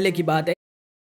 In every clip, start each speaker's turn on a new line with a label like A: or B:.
A: पहले की बात है।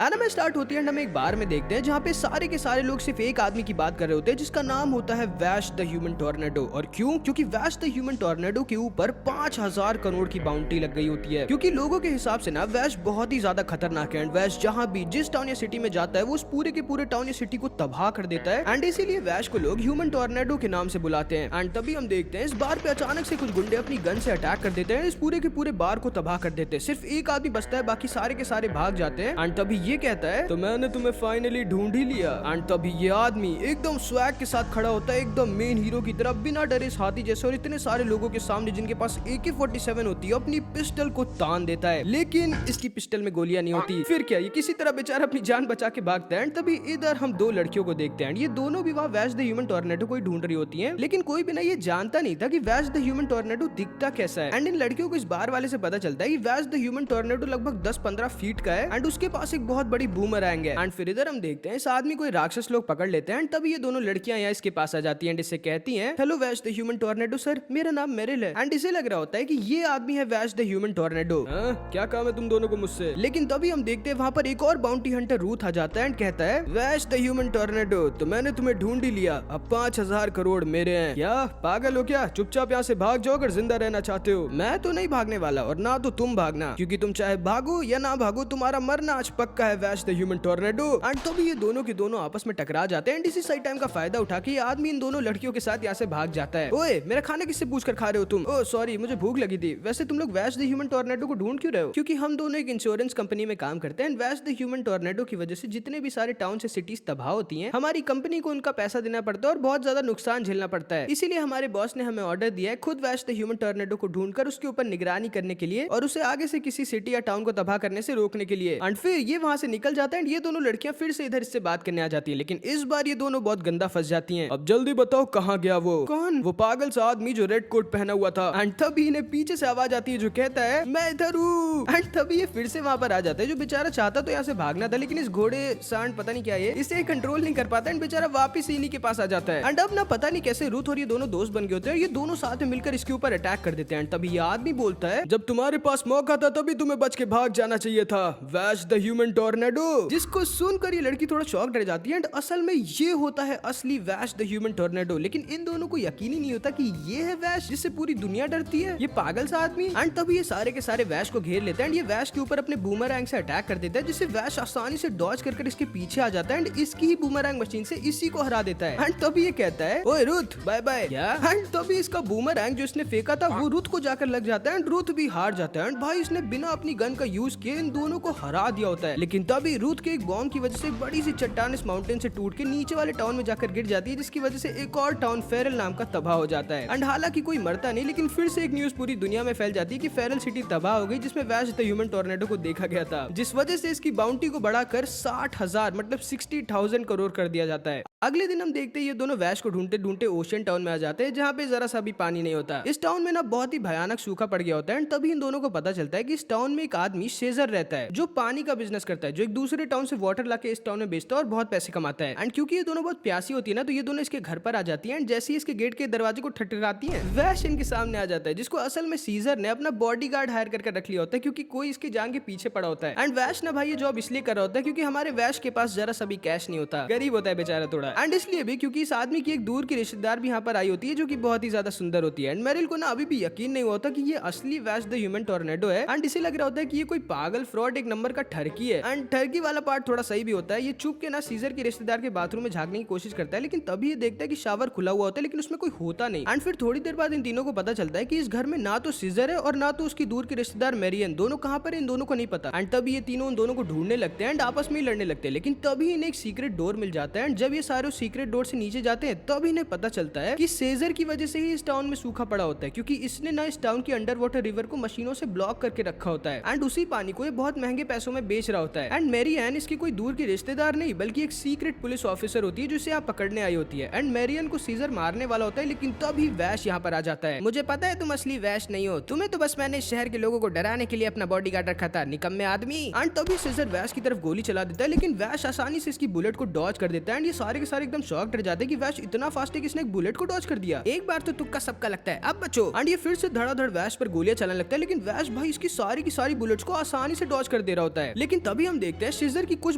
A: एनिमे स्टार्ट होती है एंड हम एक बार में देखते हैं जहाँ पे सारे के सारे लोग सिर्फ एक आदमी की बात कर रहे होते हैं जिसका नाम होता है वैश द ह्यूमन टॉर्नेडो। और क्यों? क्योंकि वैश द ह्यूमन टॉर्नेडो के ऊपर 5000 करोड़ की बाउंटी लग गई होती है। क्योंकि लोगों के हिसाब से ना वैश बहुत ही ज्यादा खतरनाक है एंड वैश जहाँ भी जिस टाउन या सिटी में जाता है वो उस पूरे के पूरे टाउन या सिटी को तबाह कर देता है एंड इसीलिए वैश को लोग ह्यूमन टॉर्नेडो के नाम से बुलाते हैं। एंड तभी हम देखते हैं इस बार पे अचानक से कुछ गुंडे अपनी गन से अटैक कर देते हैं, इस पूरे के पूरे बार को तबाह कर देते हैं। सिर्फ एक आदमी बचता है, बाकी सारे के सारे भाग जाते हैं एंड तभी ये कहता है तो मैंने तुम्हें फाइनली ढूंढ ही लिया। एंड तभी ये आदमी एकदम स्वैग के साथ खड़ा होता है, एकदम मेन हीरो की तरह, बिना डरे इस हाथी जैसे, और इतने सारे लोगों के सामने जिनके पास AK-47 होती है अपनी पिस्टल को तान देता है। लेकिन इसकी पिस्टल में गोलियां नहीं होती। फिर क्या, ये किसी तरह बेचारा अपनी जान बचा के भागता है। तभी इधर हम दो लड़कियों को देखते हैं, ये दोनों भी वहाँ वैश द ह्यूमन टॉर्नेडो को ही ढूंढ रही होती हैं, लेकिन कोई भी ना ये जानता नहीं था कि वैश द ह्यूमन टॉर्नेडो दिखता कैसा है। एंड इन लड़कियों को इस बार वाले से पता चलता है कि वैश द ह्यूमन टॉर्नेडो लगभग 10-15 फीट का है एंड उसके पास एक बहुत बड़ी बूमरैंग है। एंड फिर इधर हम देखते हैं इस आदमी को राक्षस लोग पकड़ लेते हैं। तब ये दोनों लड़कियां यहाँ इसके पास आ जाती हैं, इससे कहती हैं hello Vaish the human tornado sir, मेरा नाम मेरिल है। एंड इसे लग रहा होता है कि ये आदमी है वैश द ह्यूमन टॉर्नेडो। क्या काम है तुम दोनों को मुझसे? लेकिन तभी हम देखते हैं वहाँ पर एक और बाउंटी हंटर रूथ आ जाता है एंड कहता है वैश द ह्यूमन टॉर्नेडो, तो मैंने तुम्हें ढूंढ ही लिया, अब 5000 करोड़ मेरे हैं। क्या पागल हो क्या? चुपचाप यहाँ से भाग जाओ अगर जिंदा रहना चाहते हो। मैं तो नहीं भागने वाला और ना तो तुम भागना, क्योंकि तुम चाहे भागो या ना भागो तुम्हारा मरना आज पक्का है वैश द ह्यूमन टॉर्नेडो। एंड तभी ये दोनों के दोनों आपस में टकरा जाते हैं। इसी सही टाइम का फायदा उठा के ये आदमी इन दोनों लड़कियों के साथ यहाँ से भाग जाता है। ओए मेरा खाना किससे पूछ कर खा रहे हो तुम? ओह सॉरी मुझे भूख लगी थी। वैसे तुम लोग वैश द ह्यूमन टॉर्नेडो को ढूंढ क्यों रहे हो? क्योंकि हम दोनों एक इंश्योरेंस कंपनी में काम करते हैं। वैश द ह्यूमन टॉर्नेडो की वजह से जितने भी सारे टाउन से सिटीज तबाह होती हैं, हमारी कंपनी को उनका पैसा देना पड़ता है और बहुत ज्यादा नुकसान झेलना पड़ता है। इसीलिए हमारे बॉस ने हमें ऑर्डर दिया है खुद वैश द ह्यूमन टॉर्नेडो को ढूंढकर उसके ऊपर निगरानी करने के लिए और उसे आगे से किसी सिटी या टाउन को तबाह करने से रोकने के लिए। एंड फिर ये वहां से निकल जाता है। ये दोनों लड़कियां फिर से इधर इससे बात करने आ जाती है, लेकिन इस बार ये दोनों बहुत गंदा फंस जाती हैं। अब जल्दी बताओ कहाँ गया वो? कौन? वो पागल सा आदमी जो रेड कोट पहना हुआ था। एंड तभी इन्हें पीछे से आवाज आती है जो कहता है मैं इधर हूँ। एंड तभी ये फिर से वहाँ पर आ जाता है। जो बेचारा चाहता तो यहाँ से भागना था, लेकिन इस घोड़े सांड पता नहीं क्या है इसे कंट्रोल नहीं कर पाता एंड बेचारा वापिस इन्हीं के पास आ जाता है। एंड अब ना पता नहीं कैसे रूथ और ये दोनों दोस्त बन गए होते हैं। ये दोनों साथ में मिलकर इसके ऊपर अटैक कर देते हैं। तभी ये आदमी बोलता है जब तुम्हारे पास मौका था तभी तुम्हें बच के भाग जाना चाहिए था वैश द ह्यूमन टॉर्नेडो। जिसको सुनकर ये लड़की थोड़ा शॉक डर जाती है। एंड असल में ये होता है असली वैश द ह्यूमन टॉर्नेडो, लेकिन इन दोनों को यकीन ही नहीं होता कि ये है वैश जिससे पूरी दुनिया डरती है, ये पागल सा आदमी। एंड तभी ये सारे के सारे वैश को घेर लेते हैं एंड ये वैश के ऊपर अपने बूमरैंग से अटैक कर देता है, जिससे वैश आसानी से डॉज कर इसके पीछे आ जाता है एंड इसकी ही बूमरैंग मशीन से इसी को हरा देता है। एंड तभी ये कहता है ओए रुथ बाय बाय। एंड तभी इसका बूमरैंग जो इसने फेंका था वो रुथ को जाकर लग जाता है एंड रुथ भी हार जाता है। एंड भाई इसने बिना अपनी गन का यूज किए इन दोनों को हरा दिया होता है। लेकिन तभी रुथ के एक बॉम्ब की वजह से बड़ी सी चट्टान इस माउंटेन से टूट के नीचे वाले टाउन में जाकर गिर जाती है, जिसकी वजह से एक और टाउन फेरल नाम का तबाह हो जाता है। एंड हालांकि कोई मरता नहीं, लेकिन फिर से एक न्यूज पूरी दुनिया में फैल जाती है कि फेरल सिटी तबाह हो गई जिसमें वैश द ह्यूमन टॉर्नेडो को देखा गया था, जिस वजह से इसकी बाउंटी को बढ़ाकर 60,000 मतलब 60,000 करोड़ कर दिया जाता है। अगले दिन हम देखते हैं ये दोनों वैश को ढूंढते ढूंढते ओशन टाउन में आ जाते हैं, जहाँ पे जरा सा भी पानी नहीं होता। इस टाउन में ना बहुत ही भयानक सूखा पड़ गया होता है। तभी इन दोनों को पता चलता है कि इस टाउन में एक आदमी शेजर रहता है जो पानी का बिजनेस करता है, जो एक दूसरे टाउन से वाटर लाके इस टाउन में बेचता है और बहुत पैसे कमाता है। एंड क्योंकि ये दोनों बहुत प्यासी होती है ना, तो ये दोनों इसके घर पर आ जाती है एंड जैसे ही इसके गेट के दरवाजे को ठटकाती है वैश इनके सामने आ जाता है, जिसको असल में सीजर ने अपना बॉडीगार्ड हायर करके रख लिया होता है, क्योंकि कोई इसकी जान के पीछे पड़ा होता है। एंड वैश ना भाई ये जॉब इसलिए कर रहा होता है क्योंकि हमारे वैश के पास जरा सा भी कैश नहीं होता, गरीब होता है बेचारा थोड़ा। एंड इसलिए भी क्योंकि इस आदमी की एक दूर की रिश्तेदार भी यहाँ पर आई होती है जो कि बहुत ही ज्यादा सुंदर होती है। एंड मेरिल को ना अभी भी यकीन नहीं होता कि ये असली वैश द ह्यूमन टॉर्नेडो है। एंड इसे लग रहा होता है कि ये कोई पागल फ्रॉड एक नंबर का ठरकी है। एंड ठरकी वाला पार्ट थोड़ा सही भी होता है। ये चुप के ना सीजर के रिश्तेदार के बाथरूम में झांकने की कोशिश करता है, लेकिन तभी ये देखता है कि शावर खुला हुआ होता है लेकिन उसमें कोई होता नहीं। एंड फिर थोड़ी देर बाद इन तीनों को पता चलता है कि इस घर में ना तो सीजर है और ना तो उसकी दूर के रिश्तेदार मेरियन, दोनों कहाँ पर है इन दोनों को नहीं पता। एंड तभी ये तीनों उन दोनों को ढूंढने लगते हैं एंड आपस में ही लड़ने लगते हैं। लेकिन तभी इन्हें एक सीक्रेट डोर मिल जाता है एंड जब ये सारे सीक्रेट डोर से नीचे जाते हैं तब इन्हें पता चलता है कि सेजर की वजह से ही इस टाउन में सूखा पड़ा होता है, क्योंकि इसने ना इस टाउन की अंडर वाटर रिवर को मशीनों से ब्लॉक करके रखा होता है एंड उसी पानी को ये बहुत महंगे पैसों में बेच रहा होता है। एंड मेरियन इसकी कोई दूर की रिश्तेदार नहीं बल्कि एक सीक्रेट पुलिस ऑफिसर होती है जिसे आप पकड़ने आई होती है। एंड मेरियन को सीजर मारने वाला होता है, लेकिन तभी वैश यहाँ पर आ जाता है। मुझे पता है तुम असली वैश नहीं हो, तुम्हें तो बस मैंने शहर के लोगों को डराने के लिए अपना बॉडीगार्ड रखा था, निकम्मे आदमी। एंड तभी सीजर वैश की तरफ गोली चला देता है, लेकिन वैश आसानी से इसकी बुलेट को डॉज कर देता है एंड ये सारे के सारे एकदम शॉक रह जाते हैं कि वैश इतना फास्ट है कि इसने एक बुलेट को डॉज कर दिया। एक बार तो तुक्का सबका लगता है, अब बचो। एंड ये फिर से धड़ाधड़ वैश पर गोलियां चलाने लगता है, लेकिन वैश भाई इसकी सारी की सारी बुलेट्स को आसानी से डॉज कर दे रहा होता है। लेकिन तभी हम देखते हैं सीजर की कुछ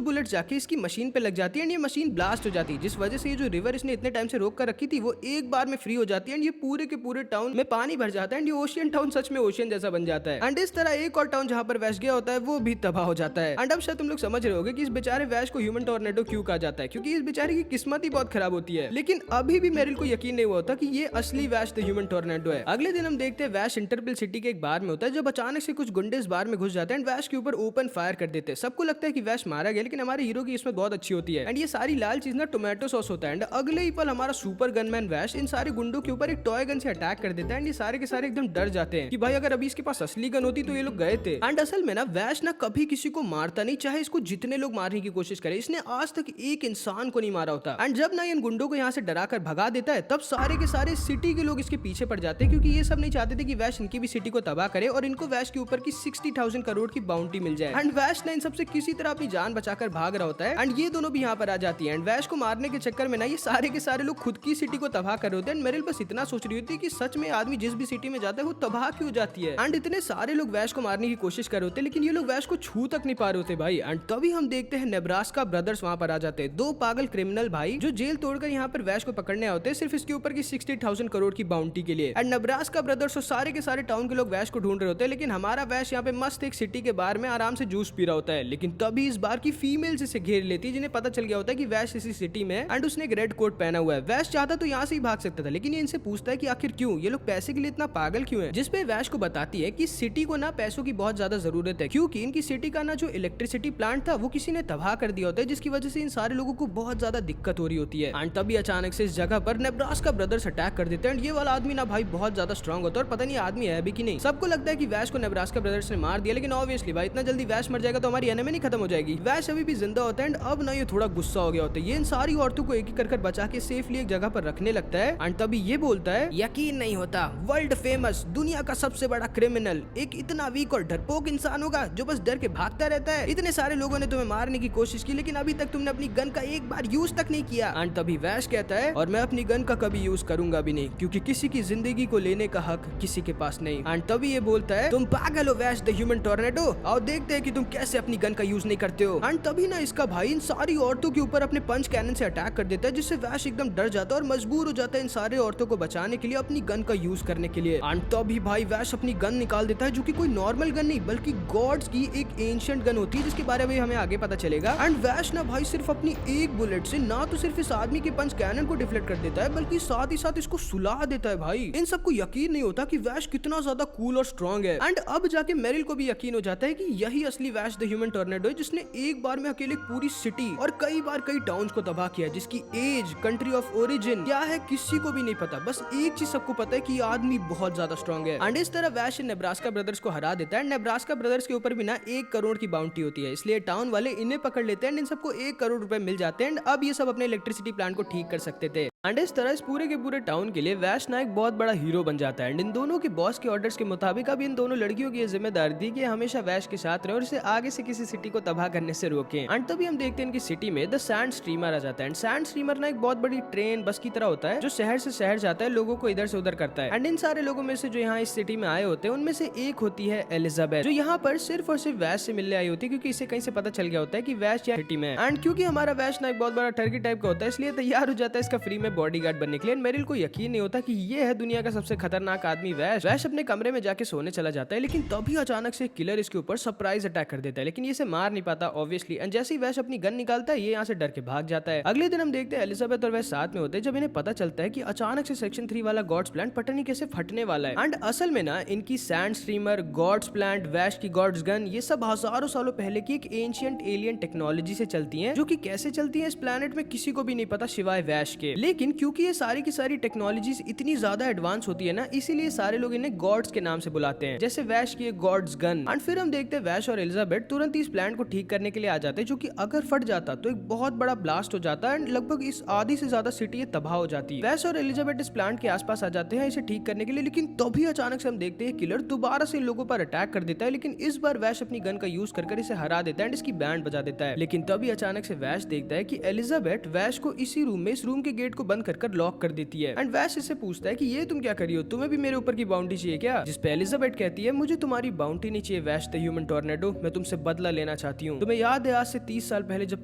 A: बुलेट जाके इसकी मशीन पे लग जाती है एंड ये मशीन ब्लास्ट हो जाती है, जिस वजह से ये जो रिवर इसने इतने टाइम से रोक कर रखी थी वो एक बार में फ्री हो जाती है एंड ये पूरे के पूरे टाउन में पानी भर जाता है एंड ये ओशियन टाउन सच में ओशियन जैसा बन जाता है। एंड इस तरह एक और टाउन जहाँ पर वैश गया होता है वो भी तबाह हो जाता है। एंड अब शायद तुम लोग समझ रहे होगे कि इस बेचारे वैश को ह्यूमन टॉर्नेडो क्यों कहा जाता है, क्योंकि इस बेचारे की किस्मत ही बहुत खराब होती है। लेकिन अभी भी मेरिल को यकीन नहीं हुआ होता कि ये असली वैश द ह्यूमन टॉर्नेडो है। अगले दिन हम देखते हैं वैश इंटरपल सिटी के एक बार में होता है, जब अचानक से कुछ गुंडे इस बार में घुस जाते हैं एंड वैश के ऊपर ओपन फायर कर देते हैं। सबको लगता है कि वैश मारा गया, लेकिन हमारे हीरो की इसमें बहुत अच्छी होती है एंड ये सारी लाल चीज ना टोमेटो सॉस होता है। एंड अगले ही पल हमारा सुपर गनमैन वैश इन सारे गुंडों के ऊपर एक टॉय गन से अटैक कर देता है एंड ये सारे के सारे एकदम डर जाते हैं कि भाई अगर अभी इसके पास असली गन होती तो ये लोग गए थे। एंड असल में ना वैश ना कभी किसी को मारता नहीं, चाहे इसको जितने लोग मारने की कोशिश करे, इसने आज तक एक इंसान को नहीं मारा होता। एंड जब ना इन गुंडों को यहाँ से डरा कर भगा देता है तब सारे के सारे सिटी के लोग इसके पीछे पड़ जाते हैं, क्योंकि ये सब नहीं चाहते थे कि वैश इनकी भी सिटी को तबाह करे और इनको वैश के ऊपर की 60,000 करोड़ की बाउंटी मिल जाए। एंड वैश ना इन सबसे किसी तरह अपनी जान बचाकर भाग रहा होता है एंड ये दोनों भी यहाँ पर आ जाती है। एंड वैश को मारने के चक्कर में ना ये सारे के सारे लोग खुद की सिटी को तबाह कर रहे होते हैं। मेरिल बस इतना सोच रही होती है कि सच में आदमी जिस भी सिटी में जाता है वो तबाह क्यों जाती है। एंड इतने सारे लोग वैश को मारने की कोशिश कर रहे होते हैं, लेकिन ये लोग वैश को छू तक नहीं पा रहे होते भाई। एंड तभी हम देखते हैं नेब्रास्का ब्रदर्स वहाँ पर आ जाते हैं, दो पागल क्रिमिनल भाई जो जेल तोड़कर यहाँ पर वैश को पकड़ने आते हैं सिर्फ इसके ऊपर की 60,000 करोड़ की बाउंटी के लिए। एंड नेब्रास्का ब्रदर्स और सारे के सारे टाउन के लोग वैश को ढूंढ रहे होते हैं, लेकिन हमारा वैश यहाँ पे मस्त एक सिटी के बार में आराम से जूस पी रहा होता है। लेकिन तभी इस बार की फीमेल इसे घेर लेती है, जिन्हें पता चल गया होता है कि वैश इसी सिटी में एंड उसने एक रेड कोट पहना हुआ है। वैश चाहता तो यहाँ से ही भाग सकता था, लेकिन ये इनसे पूछता है कि आखिर क्यों, ये लोग पैसे के लिए इतना पागल क्यों है। जिसपे वैश को बताती है कि सिटी को ना पैसों की बहुत ज्यादा जरूरत है, क्योंकि इनकी सिटी का ना जो इलेक्ट्रिसिटी प्लांट था वो किसी ने तबाह कर दिया होता है, जिसकी वजह से इन सारे लोगों को बहुत ज्यादा दिक्कत हो रही होती है। एंड तभी अचानक से इस जगह पर नेब्रास्का ब्रदर्स अटैक कर देते हैं एंड ये वाला आदमी ना भाई बहुत ज्यादा स्ट्रॉन्ग होता है और पता नहीं आदमी है भी कि नहीं। सबको लगता है कि वैश को नेब्रास्का ब्रदर्स ने मार दिया, लेकिन ऑब्वियसली भाई इतना जल्दी वैश मर जाएगा तो हमारी एनिमी नहीं खत्म हो जाएगी। वैश अभी भी जिंदा होता है एंड अब ना ये थोड़ा गुस्सा हो गया होता है, ये इन सारी औरतों को एक एक कर बचा के सेफली एक जगह पर रखने लगता है। एंड तभी ये बोलता है, यकीन नहीं होता वर्ल्ड फेमस दुनिया का सबसे बड़ा क्रिमिनल एक इतना वीक और डरपोक इंसान होगा जो बस डर के भागता रहता है। इतने सारे लोगों ने तुम्हें मारने की कोशिश की, लेकिन अभी तक तुमने अपनी गन का एक बार यूज तक नहीं किया। एंड तभी वैश कहता है, और मैं अपनी गन का कभी यूज करूंगा भी नहीं, क्योंकि किसी की जिंदगी को लेने का हक किसी के पास नहीं। एंड तभी ये बोलता है, तुम पागल हो वैश द ह्यूमन टॉर्नेडो, और देखते हैं कि तुम कैसे अपनी गन का यूज नहीं करते हो। एंड तभी ना इसका भाई इन सारी औरतों के ऊपर अपने पंच कैनन से अटैक कर देता है, जिससे वैश एकदम डर जाता है और मजबूर हो जाता है इन सारे औरतों को बचाने के लिए अपनी गन का यूज करने के लिए। एंड तभी भाई वैश अपनी गन निकाल देता है, जो कि कोई नॉर्मल गन नहीं बल्कि गॉड्स की एक एंशिएंट गन होती है, जिसके बारे में हमें आगे पता चलेगा। एंड वैश ना भाई सिर्फ अपनी एक बुलेट से ना तो सिर्फ इस आदमी के पंच कैनन को डिफ्लेक्ट कर देता है, बल्कि साथ ही साथ इसको सुला देता है। भाई इन सबको यकीन नहीं होता कि वैश कितना ज्यादा कूल और स्ट्रॉन्ग है। एंड अब जाके मेरिल को भी यकीन हो जाता है कि यही असली वैश द ह्यूमन टॉर्नेडो है, जिसने एक बार में अकेले पूरी सिटी और कई बार कई टाउन्स को तबाह किया, जिसकी एज, कंट्री ऑफ ओरिजिन क्या है किसी को भी नहीं पता। बस एक चीज सबको पता है कि ये आदमी बहुत ज्यादा स्ट्रॉन्ग है। एंड इस तरह वैश नेब्रास्का ब्रदर्स को हरा देता है। नेब्रास्का ब्रदर्स के ऊपर भी ना 1 करोड़ की बाउंटी होती है, इसलिए टाउन वाले इन्हें पकड़ लेते हैं। इन सबको 1 करोड़ रुपए मिल जाते हैं। अब ये सब अपने इलेक्ट्रिसिटी प्लांट को ठीक कर सकते थे। एंड इस तरह इस पूरे के पूरे टाउन के लिए वैश नायक बहुत बड़ा हीरो बन जाता है। एंड इन दोनों के बॉस के ऑर्डर्स के मुताबिक अब इन दोनों लड़कियों की ये जिम्मेदारी थी कि हमेशा वैश के साथ रहे और इसे आगे से किसी सिटी को तबाह करने से रोकें। एंड तभी हम देखते हैं इनकी सिटी में द सैंड स्ट्रीमर आ जाता है। एंड सैंड स्ट्रीमर ना एक बहुत बड़ी ट्रेन बस की तरह होता है, जो शहर से शहर जाता है, लोगों को इधर से उधर करता है। एंड इन सारे लोगों में से जो यहाँ इस सिटी में आए होते हैं उनमें से एक होती है एलिजाबेथ, जो यहाँ पर सिर्फ और सिर्फ वैश से मिलने आई होती है, क्योंकि इसे कहीं से पता चल गया होता है कि वैश यहाँ सिटी में है। एंड क्योंकि हमारा वैश ना एक बहुत बड़ा ठरकी टाइप का होता है, इसलिए तैयार हो जाता है इसका फ्री में बॉडीगार्ड बनने के लिए। मेरिल को यकीन नहीं होता कि ये है दुनिया का सबसे खतरनाक आदमी वैश। वैश अपने कमरे में जाके सोने चला जाता है, लेकिन तभी अचानक से किलर इसके ऊपर सरप्राइज अटैक कर देता है, लेकिन ये इसे मार नहीं पाता ऑब्वियसली। एंड जैसे ही वैश अपनी गन निकालता है, ये यहाँ से डर के भाग जाता है। अगले दिन हम देखते हैं एलिजाबेथ और वैश साथ में होते हैं, जब इन्हें पता चलता है कि अचानक से सेक्शन 3 वाला गॉड्स प्लांट पता नहीं कैसे फटने वाला है। एंड असल में ना इनकी सैंड स्ट्रीमर, गॉड्स प्लांट, वैश की गॉड्स गन, ये सब हजारों सालों पहले की एक एंशिएंट एलियन टेक्नोलॉजी से चलती हैं, जो कि कैसे चलती हैं इस प्लैनेट में किसी को भी नहीं पता सिवाय वैश के। लेकिन क्योंकि ये सारी की सारी टेक्नोलॉजीज इतनी ज्यादा एडवांस होती है ना, इसीलिए सारे लोग इन्हें गॉड्स के नाम से बुलाते हैं, जैसे वैश की गॉड्स गन। एंड फिर हम देखते हैं वैश और एलिजाबेथ तुरंत इस प्लांट को ठीक करने के लिए आ जाते हैं, जो कि अगर फट जाता तो एक बहुत बड़ा ब्लास्ट हो जाता है एंड लगभग इस आधी से ज्यादा सिटी तबाह हो जाती है। वैश और एलिजाबेथ इस प्लांट के आसपास आ जाते हैं इसे ठीक करने के लिए, लेकिन तभी अचानक से हम देखते हैं किलर दोबारा से इन लोगों पर अटैक कर देता है, लेकिन इस बार वैश अपनी गन का यूज कर इसे हरा देता है एंड इसकी बैंड बजा देता है। लेकिन तभी अचानक से वैश देखता है कि एलिजाबेथ वैश को इसी रूम में इस रूम के गेट को बंद कर लॉक कर देती है एंड वैश इससे पूछता है कि ये तुम क्या करी हो, तुम्हें भी मेरे ऊपर की बाउंड्री चाहिए क्या? जिस पे एलिजाबेथ कहती है मुझे तुम्हारी बाउंड्री नहीं चाहिए वैश द ह्यूमन टोर्नेडो, मैं तुमसे बदला लेना चाहती हूँ। तुम्हें याद है आज से 30 साल पहले जब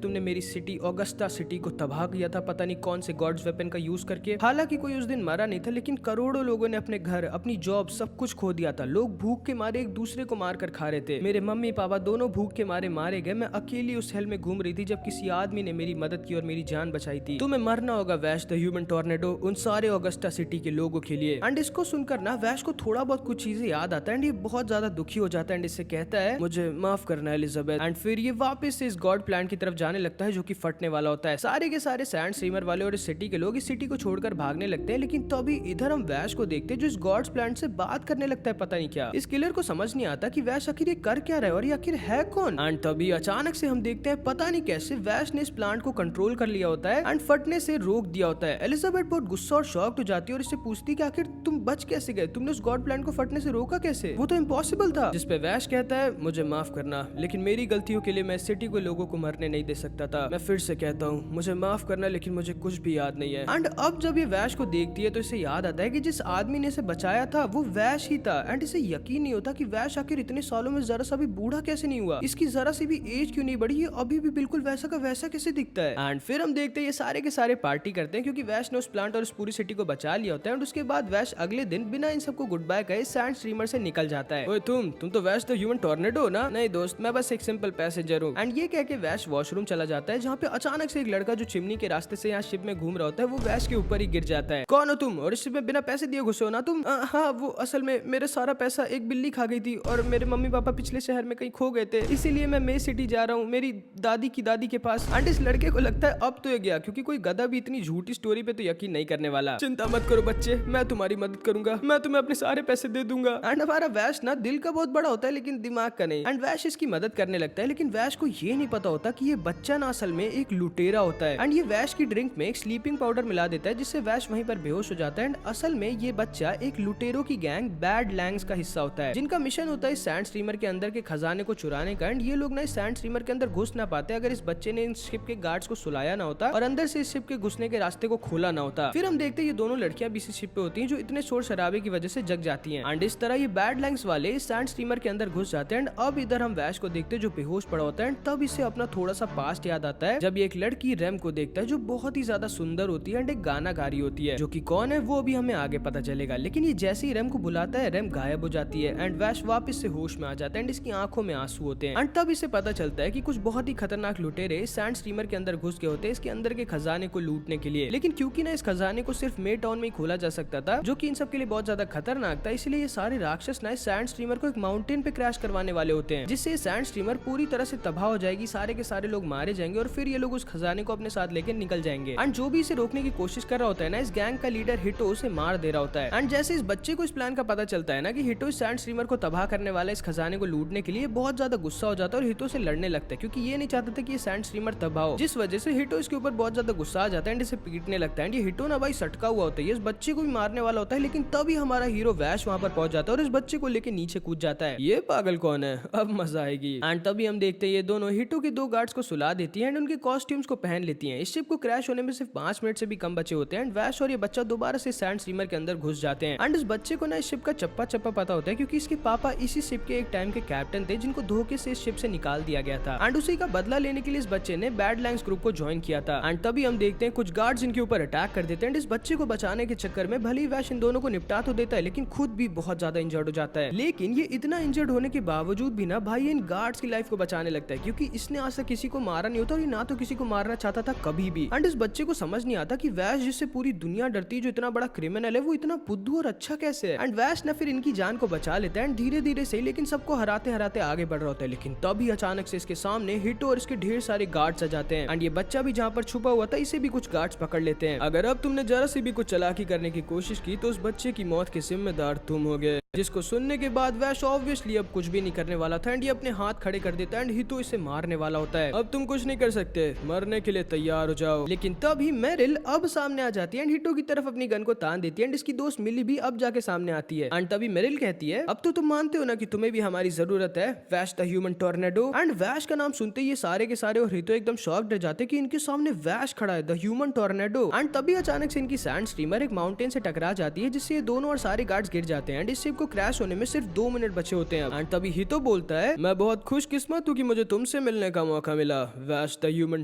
A: तुमने मेरी सिटी ऑगस्टा सिटी को तबाह किया था, पता नहीं कौन से गॉड्स वेपन का यूज करके। हालांकि कोई उस दिन मरा नहीं था, लेकिन करोड़ों लोगों ने अपने घर, अपनी जॉब, सब कुछ खो दिया था। लोग भूख के मारे एक दूसरे को मार कर खा रहे थे। मेरे मम्मी पापा दोनों भूख के मारे मारे गए। मैं अकेली उस हेल में घूम रही थी जब किसी आदमी ने मेरी मदद की और मेरी जान बचाई थी। तुम्हें मरना होगा वैश द ह्यूमन टोर्नेडो उन सारे ऑगस्टा सिटी के लोगों के लिए। एंड इसको सुनकर ना वैश को थोड़ा बहुत कुछ चीजें याद आता है एंड ये बहुत ज्यादा दुखी हो जाता है एंड इससे कहता है मुझे माफ करना एलिजाबेथ। एंड फिर ये वापस से इस गॉड प्लांट की तरफ जाने लगता है जो कि फटने वाला होता है। सारे के सारे सैंड स्ट्रीमर वाले और इस सिटी के लोग इस सिटी को छोड़कर भागने लगते हैं, लेकिन तभी इधर हम वैश को देखते हैं जो इस गॉड्स प्लांट से बात करने लगता है। पता नहीं क्या इस किलर को समझ नहीं आता कि वैश आखिर ये कर क्या रहा है और ये आखिर है कौन। एंड तभी अचानक से हम देखते हैं पता नहीं कैसे वैश ने इस प्लांट को कंट्रोल कर लिया होता है एंड फटने से रोक दिया होता है। एलिजाबेथ बहुत गुस्सा और शॉक्ड हो जाती है और इससे पूछती है कि आखिर तुम बच कैसे गए, तुमने उस गॉड प्लांट को फटने से रोका कैसे, वो तो इम्पॉसिबल था। जिस पे वैश कहता है मुझे माफ करना, लेकिन मेरी गलतियों के लिए मैं सिटी के लोगों को मरने नहीं दे सकता था। मैं फिर से कहता हूँ मुझे माफ करना, लेकिन मुझे कुछ भी याद नहीं है। एंड अब जब ये वैश को देखती है तो इसे याद आता है कि जिस आदमी ने इसे बचाया था वो वैश ही था एंड इसे यकीन नहीं होता कि वैश आखिर इतने सालों में जरा सा भी बूढ़ा कैसे नहीं हुआ, इसकी जरा सी भी एज क्यों नहीं बढ़ी, ये अभी भी बिल्कुल वैसा का वैसा कैसे दिखता है। एंड फिर हम देखते हैं ये सारे के सारे पार्टी करते हैं क्योंकि वैश ने उस प्लांट और उस पूरी सिटी को बचा लिया होता है। एंड उसके बाद वैश अगले दिन बिना इन सबको गुड बाय कहे सैंड स्ट्रीमर से निकल जाता है। ओए तुम तो वैश द ह्यूमन टोर्नेडो हो ना? नहीं दोस्त, मैं बस एक सिंपल पैसेंजर हूँ। एंड ये कह के वैश वॉशरूम चला जाता है जहाँ पे अचानक से एक लड़का जो चिमनी के रास्ते से यहाँ शिप में घूम रहा होता है वो वैश के ऊपर ही गिर जाता है। कौन हो तुम और इस शिप में बिना पैसे दिए घुसे हो ना तुम? हाँ, वो असल में मेरा सारा पैसा एक बिल्ली खा गई थी और मेरे मम्मी पापा पिछले शहर में कहीं खो गए थे, इसीलिए मैं मे सिटी जा रहा हूँ मेरी दादी की दादी के पास। एंड इस लड़के को लगता है अब तो ये गया, क्योंकि कोई गधा भी इतनी झूठी स्टोरी पे तो यकीन नहीं करने वाला। चिंता मत करो बच्चे, मैं तुम्हारी मदद करूंगा, मैं तुम्हें अपने सारे पैसे दे दूंगा। एंड हमारा वैश ना दिल का बहुत बड़ा होता है लेकिन दिमाग का नहीं। एंड वैश इसकी मदद करने लगता है, लेकिन वैश को ये नहीं पता होता कि ये बच्चा ना असल में एक लुटेरा होता है। एंड ये वैश की ड्रिंक में एक स्लीपिंग पाउडर मिला देता है जिससे वैश वहीं पर बेहोश हो जाता है। एंड असल में ये बच्चा एक लुटेरों की गैंग बैड लैंग्स का हिस्सा होता है जिनका मिशन होता है सैंड स्ट्रीमर के अंदर के खजाने को चुराने का। एंड ये लोग ना इस सैंड स्ट्रीमर के अंदर घुस ना पाते अगर इस बच्चे ने इन शिप के गार्ड्स को सुलाया ना होता और अंदर से इस शिप के घुसने के रास्ते को खोला ना होता। फिर हम देखते हैं ये दोनों लड़कियां भी इसी शिप पे होती हैं जो इतने शोर शराबे की वजह से जग जाती हैं। एंड इस तरह ये बैड लैंग्स वाले इस सैंड स्ट्रीमर के अंदर घुस जाते हैं। एंड अब इधर हम वैश को देखते हैं जो बेहोश पड़ा होता है। तब इसे अपना थोड़ा सा पास्ट याद आता है जब ये एक लड़की रेम को देखता है जो बहुत ही ज्यादा सुंदर होती है एंड एक गाना गा रही होती है, जो कि कौन है वो अभी हमें आगे पता चलेगा। लेकिन ये जैसे ही रेम को बुलाता है रेम गायब हो जाती है एंड वैश वापस से होश में आ जाता है एंड इसकी आंखों में आंसू होते हैं। एंड तब इसे पता चलता है कि कुछ बहुत ही खतरनाक लुटेरे सैंड स्ट्रीमर के अंदर घुस गए होते हैं इसके अंदर के खजाने को लूटने के लिए। लेकिन क्योंकि ना इस खजाने को सिर्फ मे टाउन में ही खोला जा सकता था जो कि इन सब के लिए बहुत ज्यादा खतरनाक था, इसलिए ये सारे राक्षस ना सैंड स्ट्रीमर को एक माउंटेन पे क्रैश करवाने वाले होते हैं जिससे सैंड स्ट्रीमर पूरी तरह से तबाह हो जाएगी, सारे के सारे लोग मारे जाएंगे और फिर ये लोग उस खजाने को अपने साथ लेकर निकल जाएंगे। एंड जो भी इसे रोकने की कोशिश कर रहा होता है ना इस गैंग का लीडर हिटो उसे मार दे रहा होता है। एंड जैसे इस बच्चे को इस प्लान का पता चलता है ना कि हिटो इस सैंड स्ट्रीमर को तबाह करने वाला इस खजाने को लूटने के लिए बहुत ज्यादा गुस्सा हो जाता है और हिटो से लड़ने लगता है क्योंकि ये नहीं चाहता था कि ये सैंड स्ट्रीमर तबाह हो, जिस वजह से हिटो इसके ऊपर बहुत ज्यादा गुस्सा आ जाता है एंड इसे पीटने लगता है। एंड ये हिटो ना भाई सटका हुआ होता है, इस बच्चे को भी मारने वाला होता है, लेकिन तभी हमारा हीरो वैश वहां पर पहुंच जाता है और इस बच्चे को लेके नीचे कूद जाता है। ये पागल कौन है, अब मजा आएगी। एंड तभी हम देखते हैं ये दोनों हिटो के दो गार्ड्स को सुला देती है एंड उनके कॉस्ट्यूम्स को पहन लेती है। इस शिप को क्रैश होने में सिर्फ 5 मिनट से भी कम बचे होते हैं एंड वैश और ये बच्चा दोबारा से सैंड स्ट्रीमर के अंदर घुस जाते हैं। एंड इस बच्चे को ना इस शिप का चप्पा चप्पा पता होता है क्योंकि इसके पापा इसी शिप के एक टाइम के कैप्टन थे जिनको धोखे से इस शिप से निकाल दिया गया था। एंड उसी का बदला लेने के लिए इस बच्चे ने बैड लैंग्स ग्रुप को ज्वाइन किया था। एंड तभी हम देखते हैं कुछ गार्ड्स इनके ऊपर अटैक कर देते हैं। इस बच्चे को बचाने के चक्कर में भले ही वैश इन दोनों को निपटा तो देता है लेकिन खुद भी बहुत ज्यादा इंजर्ड हो जाता है। लेकिन ये इतना इंजर्ड होने के बावजूद भी ना भाई इन गार्ड्स की लाइफ को बचाने लगता है क्योंकि इसने आज तक किसी को मारा नहीं होता और ये ना तो किसी को मारना चाहता था कभी भी। एंड इस बच्चे को समझ नहीं आता कि वैश जिससे पूरी दुनिया डरती है, जो इतना बड़ा क्रिमिनल है, वो इतना बुद्धू और अच्छा कैसे है। एंड वैश ना फिर इनकी जान को बचा लेता है एंड धीरे धीरे सही लेकिन सबको हराते हराते आगे बढ़ रहा होता है। लेकिन तभी अचानक से इसके सामने हिटो और इसके ढेर सारे गार्ड्स आ जाते हैं एंड ये बच्चा भी जहाँ पर छुपा हुआ था इसे भी कुछ गार्ड्स पकड़ लेते हैं। अगर अब तुमने जरा सी भी कुछ चालाकी करने की कोशिश की तो उस बच्चे की मौत के जिम्मेदार तुम होगे। जिसको सुनने के बाद वैश ऑब्वियसली अब कुछ भी नहीं करने वाला था एंड ये अपने हाथ खड़े कर देता है एंड हितो इसे मारने वाला होता है। अब तुम कुछ नहीं कर सकते, मरने के लिए तैयार हो जाओ। लेकिन तभी मेरिल अब सामने आ जाती है एंड हितो की तरफ अपनी गन को तान देती है एंड इसकी दोस्त मिली भी अब जाके सामने आती है एंड तभी मेरिल कहती है अब तो तुम मानते हो ना कि तुम्हें भी हमारी जरूरत है, वैश द ह्यूमन टोर्नेडो। एंड वैश का नाम सुनते ही ये सारे के सारे और हितो एकदम शॉक्ड रह जाते कि इनके सामने वैश खड़ा है, द ह्यूमन टोर्नेडो। एंड तभी अचानक से इनकी सैंड स्ट्रीमर एक माउंटेन से टकरा जाती है जिससे ये दोनों और सारे गार्ड्स गिर जाते हैं एंड इस शिप को क्रैश होने में सिर्फ 2 मिनट बचे होते हैं। एंड तभी हितो बोलता है मैं बहुत खुशकिस्मत हूँ कि मुझे तुमसे मिलने का मौका मिला, वैश द ह्यूमन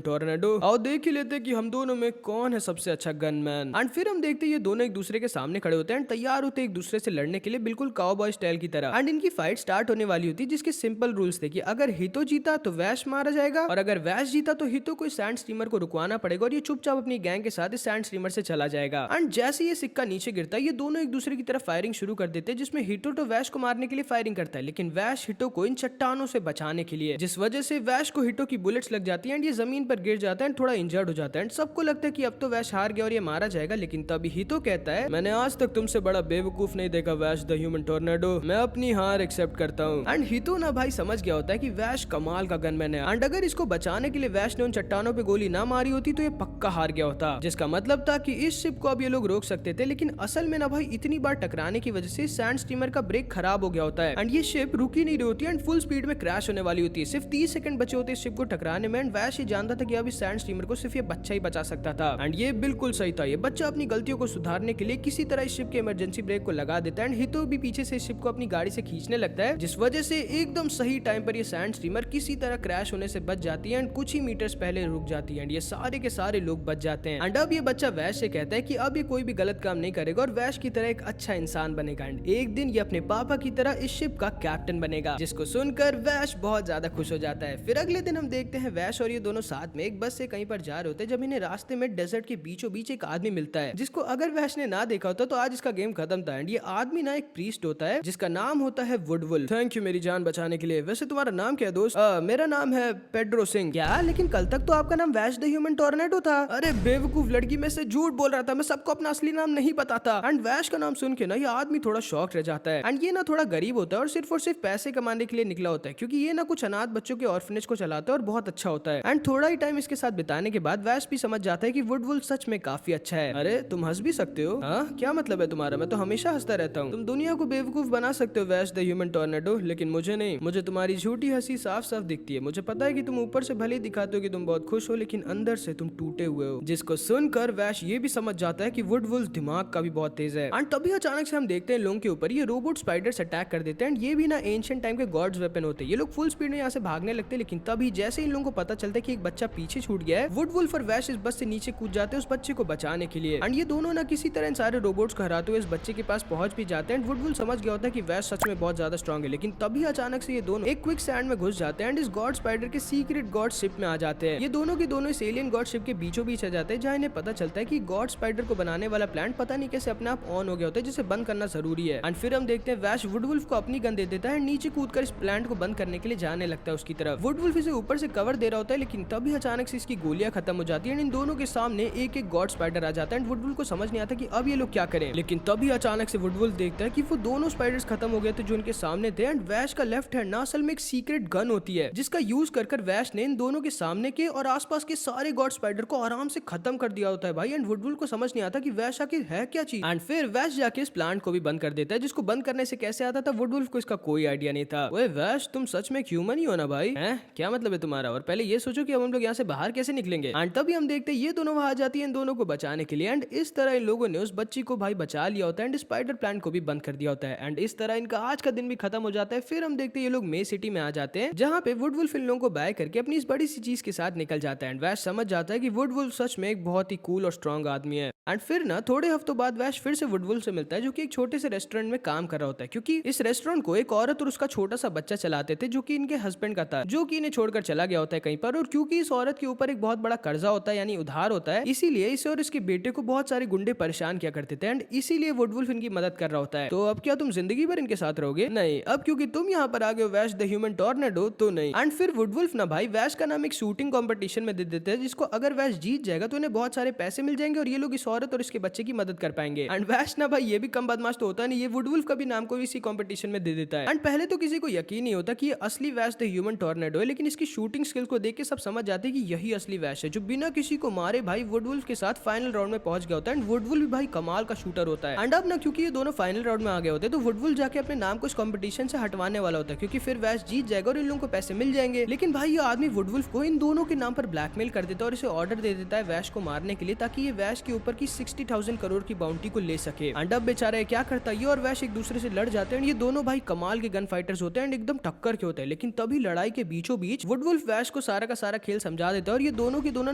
A: टोर्नेडो। और देख ही लेते कि हम दोनों में कौन है सबसे अच्छा गनमैन। एंड फिर हम देखते ये दोनों एक दूसरे के सामने खड़े होते हैं, तैयार होते एक दूसरे से लड़ने के लिए बिल्कुल काउबॉय स्टाइल की तरह। एंड इनकी फाइट स्टार्ट होने वाली होती है जिसके सिंपल रूल्स थे कि अगर हितो जीता तो वैश मारा जाएगा और अगर वैश जीता तो हितो को सैंड स्ट्रीमर को रुकवाना पड़ेगा और ये चुपचाप अपनी गैंग के साथ इस सैंड स्ट्रीमर से चला जाएगा। एंड जैसे ये सिक्का नीचे गिरता है ये दोनों एक दूसरे की तरफ फायरिंग शुरू कर देते हैं जिसमें हितो तो वैश को मारने के लिए फायरिंग करता है लेकिन वैश हितो को इन चट्टानों से बचाने के लिए, जिस वजह से वैश को हितो की बुलेट्स लग जाती है एंड ये जमीन पर गिर जाता है, थोड़ा इंजर्ड हो जाता है एंड सबको लगता है कि अब तो वैश हार गया और ये मारा जाएगा। लेकिन तभी हितो कहता है मैंने आज तक तुमसे बड़ा बेवकूफ नहीं देखा वैश द ह्यूमन टोर्नेडो, मैं अपनी हार एक्सेप्ट करता हूँ। एंड हितो ना भाई समझ गया होता है कि वैश कमाल का गनमैन है एंड अगर इसको बचाने के लिए वैश ने उन चट्टानों पे गोली ना मारी होती तो ये पक्का हार गया होता, जिसका मतलब था कि इस शिप को अब ये लोग रोक सकते थे। लेकिन असल में ना भाई इतनी बार टकराने की वजह से सैंड स्टीमर का ब्रेक खराब हो गया होता है एंड ये शिप रुकी नहीं रही होती एंड फुल स्पीड में क्रैश होने वाली होती है। सिर्फ 30 सेकंड बचे होते इस शिप को टकराने में एंड वैश ये जानता था कि अब इस सैंड स्टीमर को सिर्फ ये बच्चा ही बचा सकता था एंड ये बिल्कुल सही था। ये बच्चा अपनी गलतियों को सुधारने के लिए किसी तरह इस शिप के इमरजेंसी ब्रेक को लगा देता है एंड हितो भी पीछे से इस शिप को अपनी गाड़ी से खींचने लगता है, जिस वजह से एकदम सही टाइम पर ये सैंड स्टीमर किसी तरह क्रैश होने से बच जाती है एंड कुछ ही मीटर्स पहले रुक जाती है एंड ये सारे के सारे लोग बच जाते हैं। एंड अब ये बच्चा वैश से कहता है कि अब ये कोई भी गलत काम नहीं करेगा और वैश की तरह एक अच्छा इंसान बनेगा एंड एक दिन ये अपने पापा की तरह इस शिप का कैप्टन बनेगा, जिसको सुनकर वैश बहुत ज्यादा खुश हो जाता है। फिर अगले दिन हम देखते हैं वैश और ये दोनों साथ में एक बस से कहीं पर जा रहे होते हैं जब इन्हें रास्ते में डेजर्ट के बीचों बीच एक आदमी मिलता है जिसको अगर वैश ने ना देखा होता तो आज इसका गेम खत्म था। एंड ये आदमी ना एक प्रीस्ट होता है जिसका नाम होता है वुडवुल्फ। थैंक यू मेरी जान बचाने के लिए। वैसे तुम्हारा नाम क्या है दोस्त? मेरा नाम है पेड्रो सिंह। क्या? लेकिन कल तक तो आपका नाम वैश द ह्यूमन टोर्नेडो था। अरे बेवकूफ लड़की, में से झूठ बोल रहा था, मैं सबको अपना असली नाम नहीं बताता। एंड वैश का नाम सुन के ना ये आदमी थोड़ा शॉक रह जाता है एंड ये ना थोड़ा गरीब होता है और सिर्फ पैसे कमाने के लिए निकला होता है क्योंकि ये ना कुछ अनाथ बच्चों के ऑर्फनेज को चलाता है और बहुत अच्छा होता है। एंड थोड़ा ही टाइम इसके साथ बिताने के बाद वैश भी समझ जाता है कि वुडवुल्फ सच में काफी अच्छा है। अरे तुम हंस भी सकते हो? हाँ क्या मतलब है तुम्हारा? मैं तो हमेशा हंसता रहता हूँ। तुम दुनिया को बेवकूफ बना सकते हो वैश द ह्यूमन टोर्नेडो, लेकिन मुझे नहीं। मुझे तुम्हारी झूठी हंसी साफ साफ दिखती है। मुझे पता है कि तुम ऊपर से भले दिखाते हो कि तुम बहुत खुश हो लेकिन अंदर से तुम टूटे हुए हो। जिसको सुनकर वैश ये भी समझ जाता है कि वुडवुल्फ दिमाग का भी बहुत तेज है। एंड तभी अचानक से हम देखते हैं लोगों के ऊपर ये रोबोट स्पाइडर्स अटैक कर देते हैं एंड ये भी ना एंशिएंट टाइम के गॉड्स वेपन होते हैं। ये लोग फुल स्पीड में यहाँ से भागने लगते हैं लेकिन तभी जैसे इन लोगों को पता चलता है कि एक बच्चा पीछे छूट गया है, वुडवुल्फ और वैश इस बस से नीचे कूद जाते हैं उस बच्चे को बचाने के लिए। एंड ये दोनों ना किसी तरह इन सारे रोबोट्स को हराते हुए इस बच्चे के पास पहुंच भी जाते हैं। वुडवुल्फ समझ गया होता है कि वैश सच में बहुत ज्यादा स्ट्रॉन्ग है, लेकिन तभी अचानक से ये दोनों एक क्विक सैंड में घुस जाते हैं एंड इस गॉड स्पाइडर के सीक्रेट गॉड शिप में आ जाते हैं। ये दोनों के दोनों इस एलियन गॉड शिप के बीचों बीच आ जाते हैं जहाँ इन्हें पता चलता है कि गॉड स्पाइडर को बनाने वाला प्लांट पता नहीं कैसे अपने आप ऑन हो गया होता है जिसे बंद करना जरूरी है। एंड फिर हम देखते हैं वैश वुडवुल्फ को अपनी गन दे देता है, नीचे कूदकर इस प्लांट को बंद करने के लिए जाने लगता है उसकी तरफ। वुडवुल्फ इसे ऊपर से कवर दे रहा होता है लेकिन तभी अचानक से इसकी गोलियां खत्म हो जाती है एंड इन दोनों के सामने एक एक गॉड स्पाइडर आ जाता है एंड वुडवुल्फ को समझ नहीं आता कि अब ये लोग क्या करें। लेकिन तभी अचानक से वुडवुल्फ देखता है कि वो दोनों स्पाइडर्स खत्म हो गए थे जो उनके सामने थे एंड वैश का लेफ्ट हैंड ना असल में एक सीक्रेट गन होती है जिसका यूज कर वैश ने इन दोनों के सामने के और आसपास के सारे गॉड स्पाइडर को आराम से खत्म कर दिया होता है भाई। एंड वुडवुल्फ को समझ नहीं आता कि वैश आखिर है क्या चीज। एंड फिर वैश जाके इस प्लांट को भी बंद कर देता है जिसको बंद करने से कैसे आता था वुडवुल्फ को इसका कोई आइडिया नहीं था। ओए वैश, तुम सच में ह्यूमन ही हो ना भाई? हैं क्या मतलब है तुम्हारा? और पहले ये सोचो कि अब हम लोग यहाँ से बाहर कैसे निकलेंगे। एंड तभी हम देखते हैं ये दोनों वहां आ जाती है इन दोनों को बचाने के लिए एंड इस तरह इन लोगों ने उस बच्ची को भाई बचा लिया होता है एंड स्पाइडर प्लांट को भी बंद कर दिया होता है एंड इस तरह इनका आज का दिन भी खत्म हो जाता है। फिर हम देखते हैं ये लोग मे सिटी में आ जाते हैं जहाँ पे वुडवुल्फ इन लोगों को बाय करके अपनी इस बड़ी सी चीज के साथ निकल जाता है एंड वैश समझ जाता है कि वुडवुल्फ सच में एक बहुत ही कूल और स्ट्रॉन्ग आदमी है। एंड फिर ना थोड़े हफ्तों बाद वैश फिर से वुडवुल्फ से मिलता है जो कि एक छोटे से रेस्टोरेंट में काम कर रहा होता है, क्योंकि इस रेस्टोरेंट को एक औरत और उसका छोटा सा बच्चा चलाते थे जो कि इनके हस्बैंड का था, जो कि इन्हें छोड़कर चला गया होता है कहीं पर। और क्योंकि इस औरत के ऊपर एक बहुत बड़ा कर्जा होता है यानी उधार होता है, इसीलिए इसे और इसके बेटे को बहुत सारे गुंडे परेशान किया करते थे एंड इसीलिए वुडवुल्फ इनकी मदद कर रहा होता है। तो अब क्या तुम जिंदगी भर इनके साथ रहोगे? नहीं, अब क्योंकि तुम यहाँ पर आ गए हो वैश द ह्यूमन टॉर्नेडो तो नहीं। एंड फिर वुडवुल्फ ना भाई वैश का नाम एक शूटिंग कंपटीशन में दे देते हैं, जिसको अगर वैश जीत जाएगा तो उन्हें बहुत सारे पैसे मिल जाएंगे और ये लोग इस औरत और इसके बच्चे की मदद कर पाएंगे। एंड वैश ना भाई ये भी कम बदमाश तो होता नहीं, ये वुडवुल्फ का भी नाम को इसी कंपटीशन में दे देता है। एंड पहले तो किसी को यकीन नहीं होता कि ये असली वैश द ह्यूमन टॉर्नेडो है, लेकिन इसकी शूटिंग स्किल को देख के सब समझ जाते हैं कि यही असली वैश है, जो बिना किसी को मारे भाई वुडवुल्फ के साथ फाइनल राउंड में पहुंच गया होता है। एंड वुडवुल्फ भी भाई कमाल का शूटर होता है। एंड अब ना क्योंकि ये दोनों फाइनल राउंड में आ गए होते हैं तो वुडवुल्फ जाके अपने नाम को इस कंपटीशन से हटवाने वाला होता है, क्योंकि फिर वैश जीत जाएगा और इन लोगों को पैसे मिल जाएंगे। लेकिन भाई ये आदमी वुडवुल्फ को इन दोनों के नाम पर ब्लैकमेल कर देता है और इसे ऑर्डर दे देता है वैश को मारने के लिए, ताकि ये वैश के ऊपर की 60,000 करोड़ की बाउंटी को ले सके। एंड अब बेचारा क्या करता है, ये और वैश एक दूसरे से लड़ जाते हैं। ये दोनों भाई कमाल के गन फाइटर्स होते हैं एंड एकदम टक्कर के होते हैं। लेकिन तभी लड़ाई के बीचों बीच वुडवुल्फ वैश को सारा का सारा खेल समझा देता है और ये दोनों के दोनों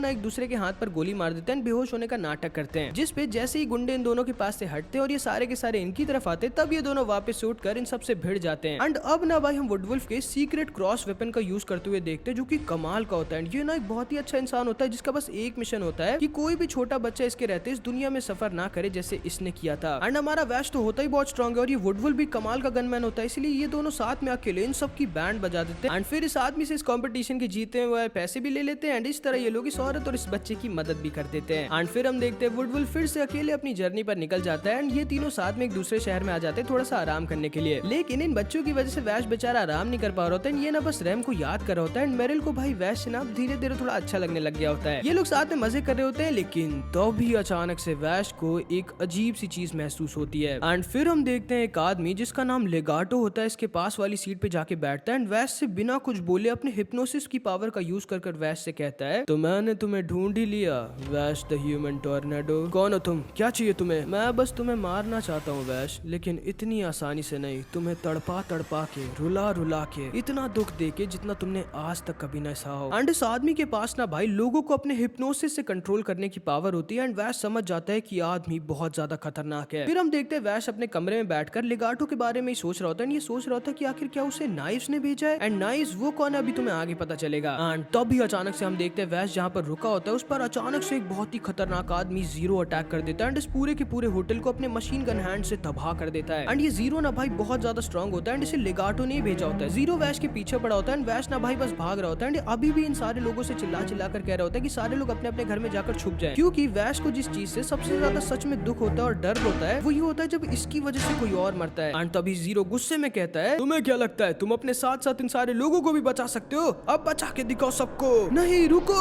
A: ना एक दूसरे के हाथ पर गोली मार देते हैं, बेहोश होने का नाटक करते हैं। जिसपे जैसे ही गुंडे इन दोनों के पास से हटते हैं और ये सारे के सारे इनकी तरफ आते, तब ये दोनों वापस उठ कर इन सबसे भिड़ जाते हैं। एंड अब ना भाई हम वुडवुल्फ के सीक्रेट क्रॉस वेपन का यूज करते हुए देखते हैं, जो कि कमाल का होता है। ये ना एक बहुत ही अच्छा इंसान होता है जिसका बस एक मिशन होता है कि कोई भी छोटा बच्चा इसके रहते इस दुनिया में सफर ना करे जैसे इसने किया था। एंड हमारा वैश तो होता ही बहुत स्ट्रॉन्ग है और ये वुडवुल्फ भी कमाल का गनमैन होता है, इसलिए ये दोनों साथ में अकेले इन सबकी बैंड बजा देते हैं। एंड फिर इस आदमी से इस कंपटीशन के जीते हुए पैसे भी ले लेते हैं एंड इस तरह ये लोग इस औरत और इस बच्चे की मदद भी कर देते हैं। एंड फिर हम देखते हैं वुडवुल्फ फिर से अकेले अपनी जर्नी पर निकल जाता है एंड ये तीनों साथ में एक दूसरे शहर में आ जाते हैं थोड़ा सा आराम करने के लिए। लेकिन इन बच्चों की वजह से वैश बेचारा आराम नहीं कर पा रहा होता है। ये ना बस रैम को याद कर रहा होता है एंड मेरिल को भाई वैश ना धीरे धीरे थोड़ा अच्छा लगने लग गया होता है। ये लोग साथ में मजे कर रहे होते हैं, लेकिन तो भी अचानक से वैश को एक अजीब सी चीज महसूस होती है। एंड फिर हम देखते हैं एक आदमी जिसका नाम लेगाटो होता है इसके पास वाली सीट पे जाके बैठता है एंड वैश से बिना कुछ बोले अपने हिप्नोसिस की पावर का यूज कर वैश से कहता है, तो मैंने तुम्हें ढूंढ ही लिया वैश द ह्यूमन टॉर्नेडो। कौन हो तुम? क्या चाहिए तुम्हें? मैं बस तुम्हें मारना चाहता हूँ वैश, लेकिन इतनी आसानी से नहीं। तुम्हें तड़पा तड़पा के रुला रुला के इतना दुख दे के जितना तुमने आज तक कभी न सहा हो। एंड इस आदमी के पास ना भाई लोगों को अपने हिप्नोसिस से कंट्रोल करने की पावर होती है एंड वैश समझ जाता है कि आदमी बहुत ज्यादा खतरनाक है। फिर हम देखते हैं वैश अपने कमरे में बैठकर लेगाटो के बारे में ही सोच रहा होता है। ये सोच रहा होता है कि आखिर क्या उसे नाइव्स ने भेजा है एंड नाइव्स वो कौन है अभी तुम्हें आगे पता चलेगा। एंड तभी अचानक से हम देखते हैं वैश जहाँ पर रुका होता है उस पर अचानक से एक बहुत ही खतरनाक आदमी जीरो अटैक कर देता है एंड इस पूरे के पूरे होटल को अपने मशीन गन हैंड से तबाह कर देता है। एंड ये जीरो ना भाई बहुत ज्यादा स्ट्रॉन्ग होता है एंड इसे लेगाटो ने भेजा होता है। जीरो वैश के पीछे पड़ा होता है एंड वैश ना भाई बस भाग रहा होता है एंड अभी भी इन सारे लोगों से चिल्ला चिल्ला कर कह रहा होता है कि सारे लोग अपने अपने घर में जाकर छुप जाएं, क्योंकि वैश को जिस चीज से सबसे ज्यादा सच में दुख होता है और डर होता है वो ये होता है जब इसकी वजह से कोई और मरता है। एंड तभी जीरो गुस्से में कहता है, तुम्हें क्या लगता है तुम अपने साथ साथ इन सारे लोगों को भी बचा सकते हो? अब बचा के दिखाओ सबको। नहीं रुको।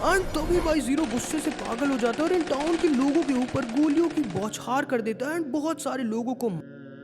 A: एंड तभी भाई जीरो गुस्से से पागल हो जाता है और इन टाउन के लोगों के ऊपर गोलियों की बौछार कर देता है एंड बहुत सारे लोगों को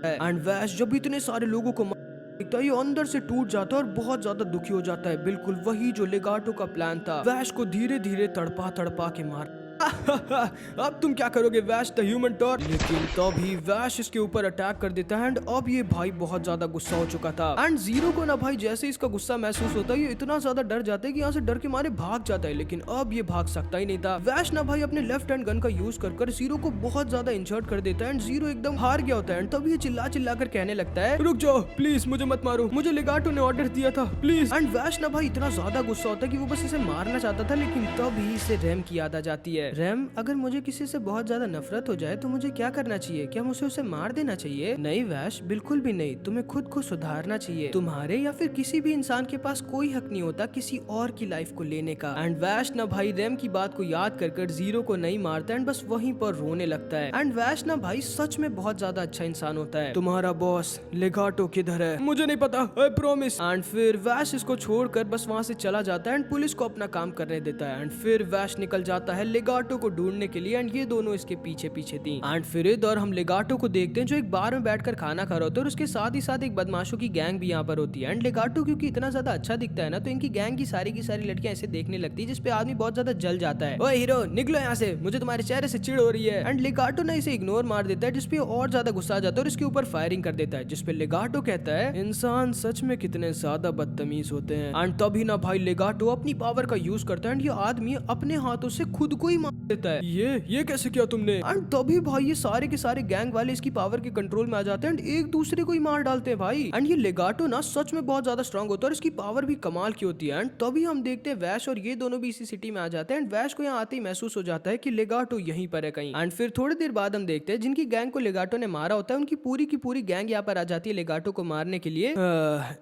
A: एंड वैश जब इतने सारे लोगों को दिखता है ये अंदर से टूट जाता है और बहुत ज्यादा दुखी हो जाता है। बिल्कुल वही जो लेगाटो का प्लान था, वैश को धीरे धीरे तड़पा तड़पा के मार। अब तुम क्या करोगे वैश द ह्यूमन टॉर? लेकिन तभी वैश इसके ऊपर अटैक कर देता है एंड अब ये भाई बहुत ज्यादा गुस्सा हो चुका था एंड जीरो को ना भाई जैसे इसका गुस्सा महसूस होता है ये इतना ज्यादा डर जाता है कि यहाँ से डर के मारे भाग जाता है। लेकिन अब ये भाग सकता ही नहीं था। वैश ना भाई अपने लेफ्ट हैंड गन का यूज कर जीरो को बहुत ज्यादा इंजर्ड कर देता है एंड जीरो एकदम हार गया होता है एंड तभी ये चिल्ला चिल्ला कर कहने लगता है, रुक जाओ प्लीज, मुझे मत मारो, मुझे लेगाटो ने ऑर्डर दिया था प्लीज। एंड वैश ना भाई इतना ज्यादा गुस्सा होता है कि वो बस इसे मारना चाहता था, लेकिन तभी इसे रैम की याद आ जाती है। रैम, अगर मुझे किसी से बहुत ज्यादा नफरत हो जाए तो मुझे क्या करना चाहिए? क्या मुझे उसे मार देना चाहिए? नहीं वैश, बिल्कुल भी नहीं। तुम्हें खुद को सुधारना चाहिए। तुम्हारे या फिर किसी भी इंसान के पास कोई हक नहीं होता किसी और की लाइफ को लेने का। एंड वैश ना भाई रैम की बात को याद कर जीरो को नहीं मारता एंड बस वहीं पर रोने लगता है। एंड वैश ना भाई सच में बहुत ज्यादा अच्छा इंसान होता है। तुम्हारा बॉस लेगाटो किधर है? मुझे नहीं पता, आई प्रॉमिस। एंड फिर वैश इसको छोड़कर बस वहाँ से चला जाता है एंड पुलिस को अपना काम करने देता है। एंड फिर वैश निकल जाता है लेगाटो को ढूंढने के लिए एंड ये दोनों इसके पीछे पीछे थी। एंड फिर इधर हम लेगाटो को देखते हैं जो एक बार में बैठकर खाना खा रहा होता है और उसके साथ ही साथ एक बदमाशों की गैंग भी यहाँ पर होती है। एंड लेगाटो क्योंकि इतना ज्यादा अच्छा दिखता है ना, तो इनकी गैंग की सारी लड़कियां ऐसे देखने लगती है जिसपे आदमी बहुत ज्यादा जल जाता है। ओए हीरो निकलो यहाँ से, मुझे तुम्हारे चेहरे से चिढ़ हो रही है। एंड लेगाटो ने इसे इग्नोर मार देता है जिसपे और ज्यादा गुस्सा आ जाता है और इसके ऊपर फायरिंग कर देता है, जिसपे लेगाटो कहता है, इंसान सच में कितने ज्यादा बदतमीज होते हैं। एंड तभी ना भाई लेगाटो अपनी पावर का यूज करता है एंड ये आदमी अपने हाथों से खुद को ही मार देता है। ये कैसे किया तुमने? एंड तभी भाई ये सारे के सारे गैंग वाले इसकी पावर के कंट्रोल में आ जाते हैं एंड एक दूसरे को ही मार डालते हैं भाई। एंड ये लेगाटो ना सच में बहुत ज्यादा स्ट्रांग होता है और इसकी पावर भी कमाल की होती है। एंड तभी हम देखते हैं वैश और ये दोनों भी इसी सिटी में आ जाते हैं एंड वैश को यहाँ आते ही महसूस हो जाता है कि लेगाटो यहीं पर है कहीं। एंड फिर थोड़ी देर बाद हम देखते हैं जिनकी गैंग को लेगाटो ने मारा होता है उनकी पूरी की पूरी गैंग यहाँ पर आ जाती है लेगाटो को मारने के लिए।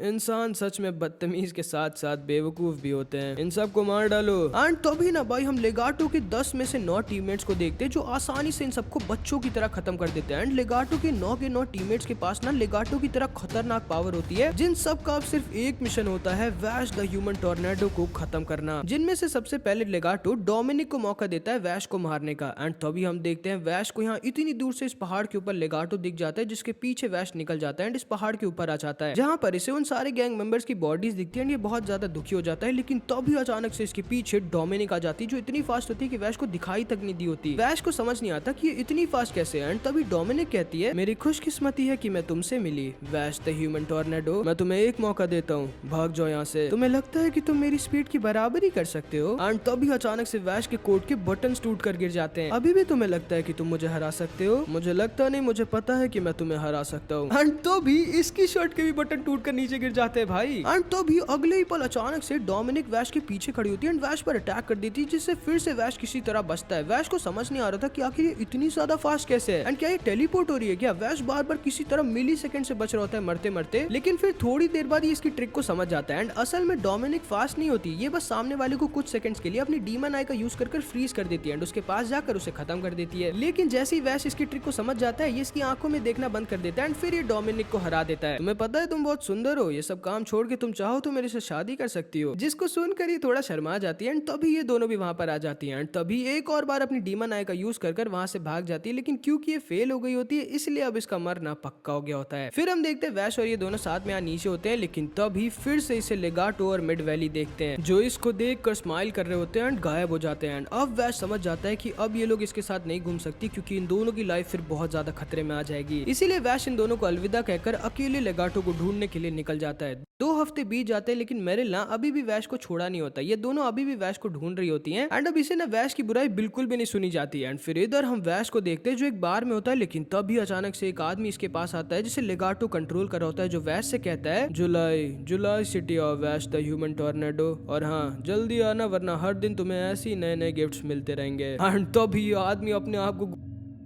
A: इंसान सच में बदतमीज के साथ साथ बेवकूफ भी होते हैं, इन सब को मार डालो। एंड तभी ना भाई हम लेगाटो के 10 में से 9 टीममेट्स को देखते हैं जो आसानी से इन सबको बच्चों की तरह खत्म कर देते हैं। एंड लेगाटो के 9 टीममेट्स के पास ना लेगाटो की तरह खतरनाक पावर होती है जिन सब का अब सिर्फ एक मिशन होता है, वैश द ह्यूमन टॉर्नेडो को खत्म करना। जिनमें से सबसे पहले लेगाटो डोमिनिक को मौका देता है वैश को मारने का। एंड तभी हम देखते हैं वैश को यहाँ इतनी दूर से इस पहाड़ के ऊपर लेगाटो दिख जाता है जिसके पीछे वैश निकल जाता है एंड इस पहाड़ के ऊपर आ जाता है जहाँ पर इसे उन सारे गैंग मेंबर्स की बॉडीज दिखती है। ये बहुत ज्यादा दुखी हो जाता है लेकिन तभी अचानक से इसके पीछे डोमिनिक आ जाती है जो इतनी फास्ट होती है कि वैश को दिखाई तक नहीं दी होती। वैश को समझ नहीं आता कि ये इतनी फास्ट कैसे है। एंड तभी डोमिनिक कहती है मेरी खुशकिस्मती है कि मैं तुमसे मिली वैश द ह्यूमन टॉर्नेडो, मैं तुम्हें एक मौका देता हूँ, भाग जाओ यहाँ से, तुम्हें लगता है कि तुम मेरी स्पीड की बराबरी कर सकते हो। एंड तभी अचानक से वैश के कोट के बटन्स टूट कर गिर जाते हैं। अभी भी तुम्हें लगता है कि तुम मुझे हरा सकते हो? मुझे लगता नहीं, मुझे पता है कि मैं तुम्हें हरा सकता हूँ। एंड तभी इसकी शर्ट के भी बटन टूट कर नीचे गिर जाते हैं भाई। एंड तभी अगले ही पल अचानक से डोमिनिक वैश के पीछे खड़ी होती है एंड वैश पर अटैक कर देती है जिससे फिर से वैश किसी तरह बचता है। वैश को समझ नहीं आ रहा था कि आखिर ये इतनी ज्यादा फास्ट कैसे है एंड क्या ये टेलीपोर्ट हो रही है क्या। वैश बार बार किसी तरह मिली सेकंड से बच रहा होता है मरते मरते, लेकिन फिर थोड़ी देर बाद ये इसकी ट्रिक को समझ जाता है। एंड असल में डोमिनिक फास्ट नहीं होती, ये बस सामने वाले को कुछ सेकंड्स के लिए अपनी डीमन आई का यूज कर फ्रीज कर देती है एंड उसके पास जाकर उसे खत्म कर देती है। लेकिन जैसे ही वैश इसकी ट्रिक को समझ जाता है ये इसकी आंखों में देखना बंद कर देता है एंड फिर ये डोमिनिक को हरा देता है। तुम्हें पता है तुम बहुत सुंदर हो, ये सब काम छोड़ के तुम चाहो तो मेरे से शादी कर सकती हो। जिसको सुनकर ये थोड़ा शर्मा जाती है एंड तभी ये दोनों भी वहां पर आ जाती है एंड तभी एक और बार अपनी डीमन आई का यूज कर वहां से भाग जाती है। लेकिन क्योंकि ये फेल हो गई होती है इसलिए अब इसका मरना पक्का हो गया होता है। फिर हम देखते हैं वैश और ये दोनों साथ में यहाँ नीचे होते हैं, लेकिन तभी फिर से इसे लेगाटो और मिड वैली देखते हैं जो इसको देखकर स्माइल कर रहे होते हैं एंड गायब हो जाते हैं। अब वैश समझ जाता है कि अब ये लोग इसके साथ नहीं घूम सकती क्योंकि इन दोनों की लाइफ फिर बहुत ज्यादा खतरे में आ जाएगी। इसीलिए वैश इन दोनों को अलविदा कहकर अकेले लेगाटो को ढूंढने के लिए निकल जाता है। 2 हफ्ते बीत जाते हैं लेकिन मेरिल ना अभी भी वैश को छोड़ा नहीं होता। ये दोनों अभी भी वैश को ढूंढ रही होती हैं एंड अब इसे ना वैश की बुराई बिल्कुल भी नहीं सुनी जाती है। एंड फिर इधर हम वैश को देखते हैं जो एक बार में होता है, लेकिन तभी अचानक से एक आदमी इसके पास आता है जिसे लेगाटो कंट्रोल कर रहा होता है जो वैश से कहता है July city of Vash the human tornado, और हाँ जल्दी आना वरना हर दिन तुम्हें ऐसे ही नए नए गिफ्ट्स मिलते रहेंगे। एंड तभी आदमी अपने आप को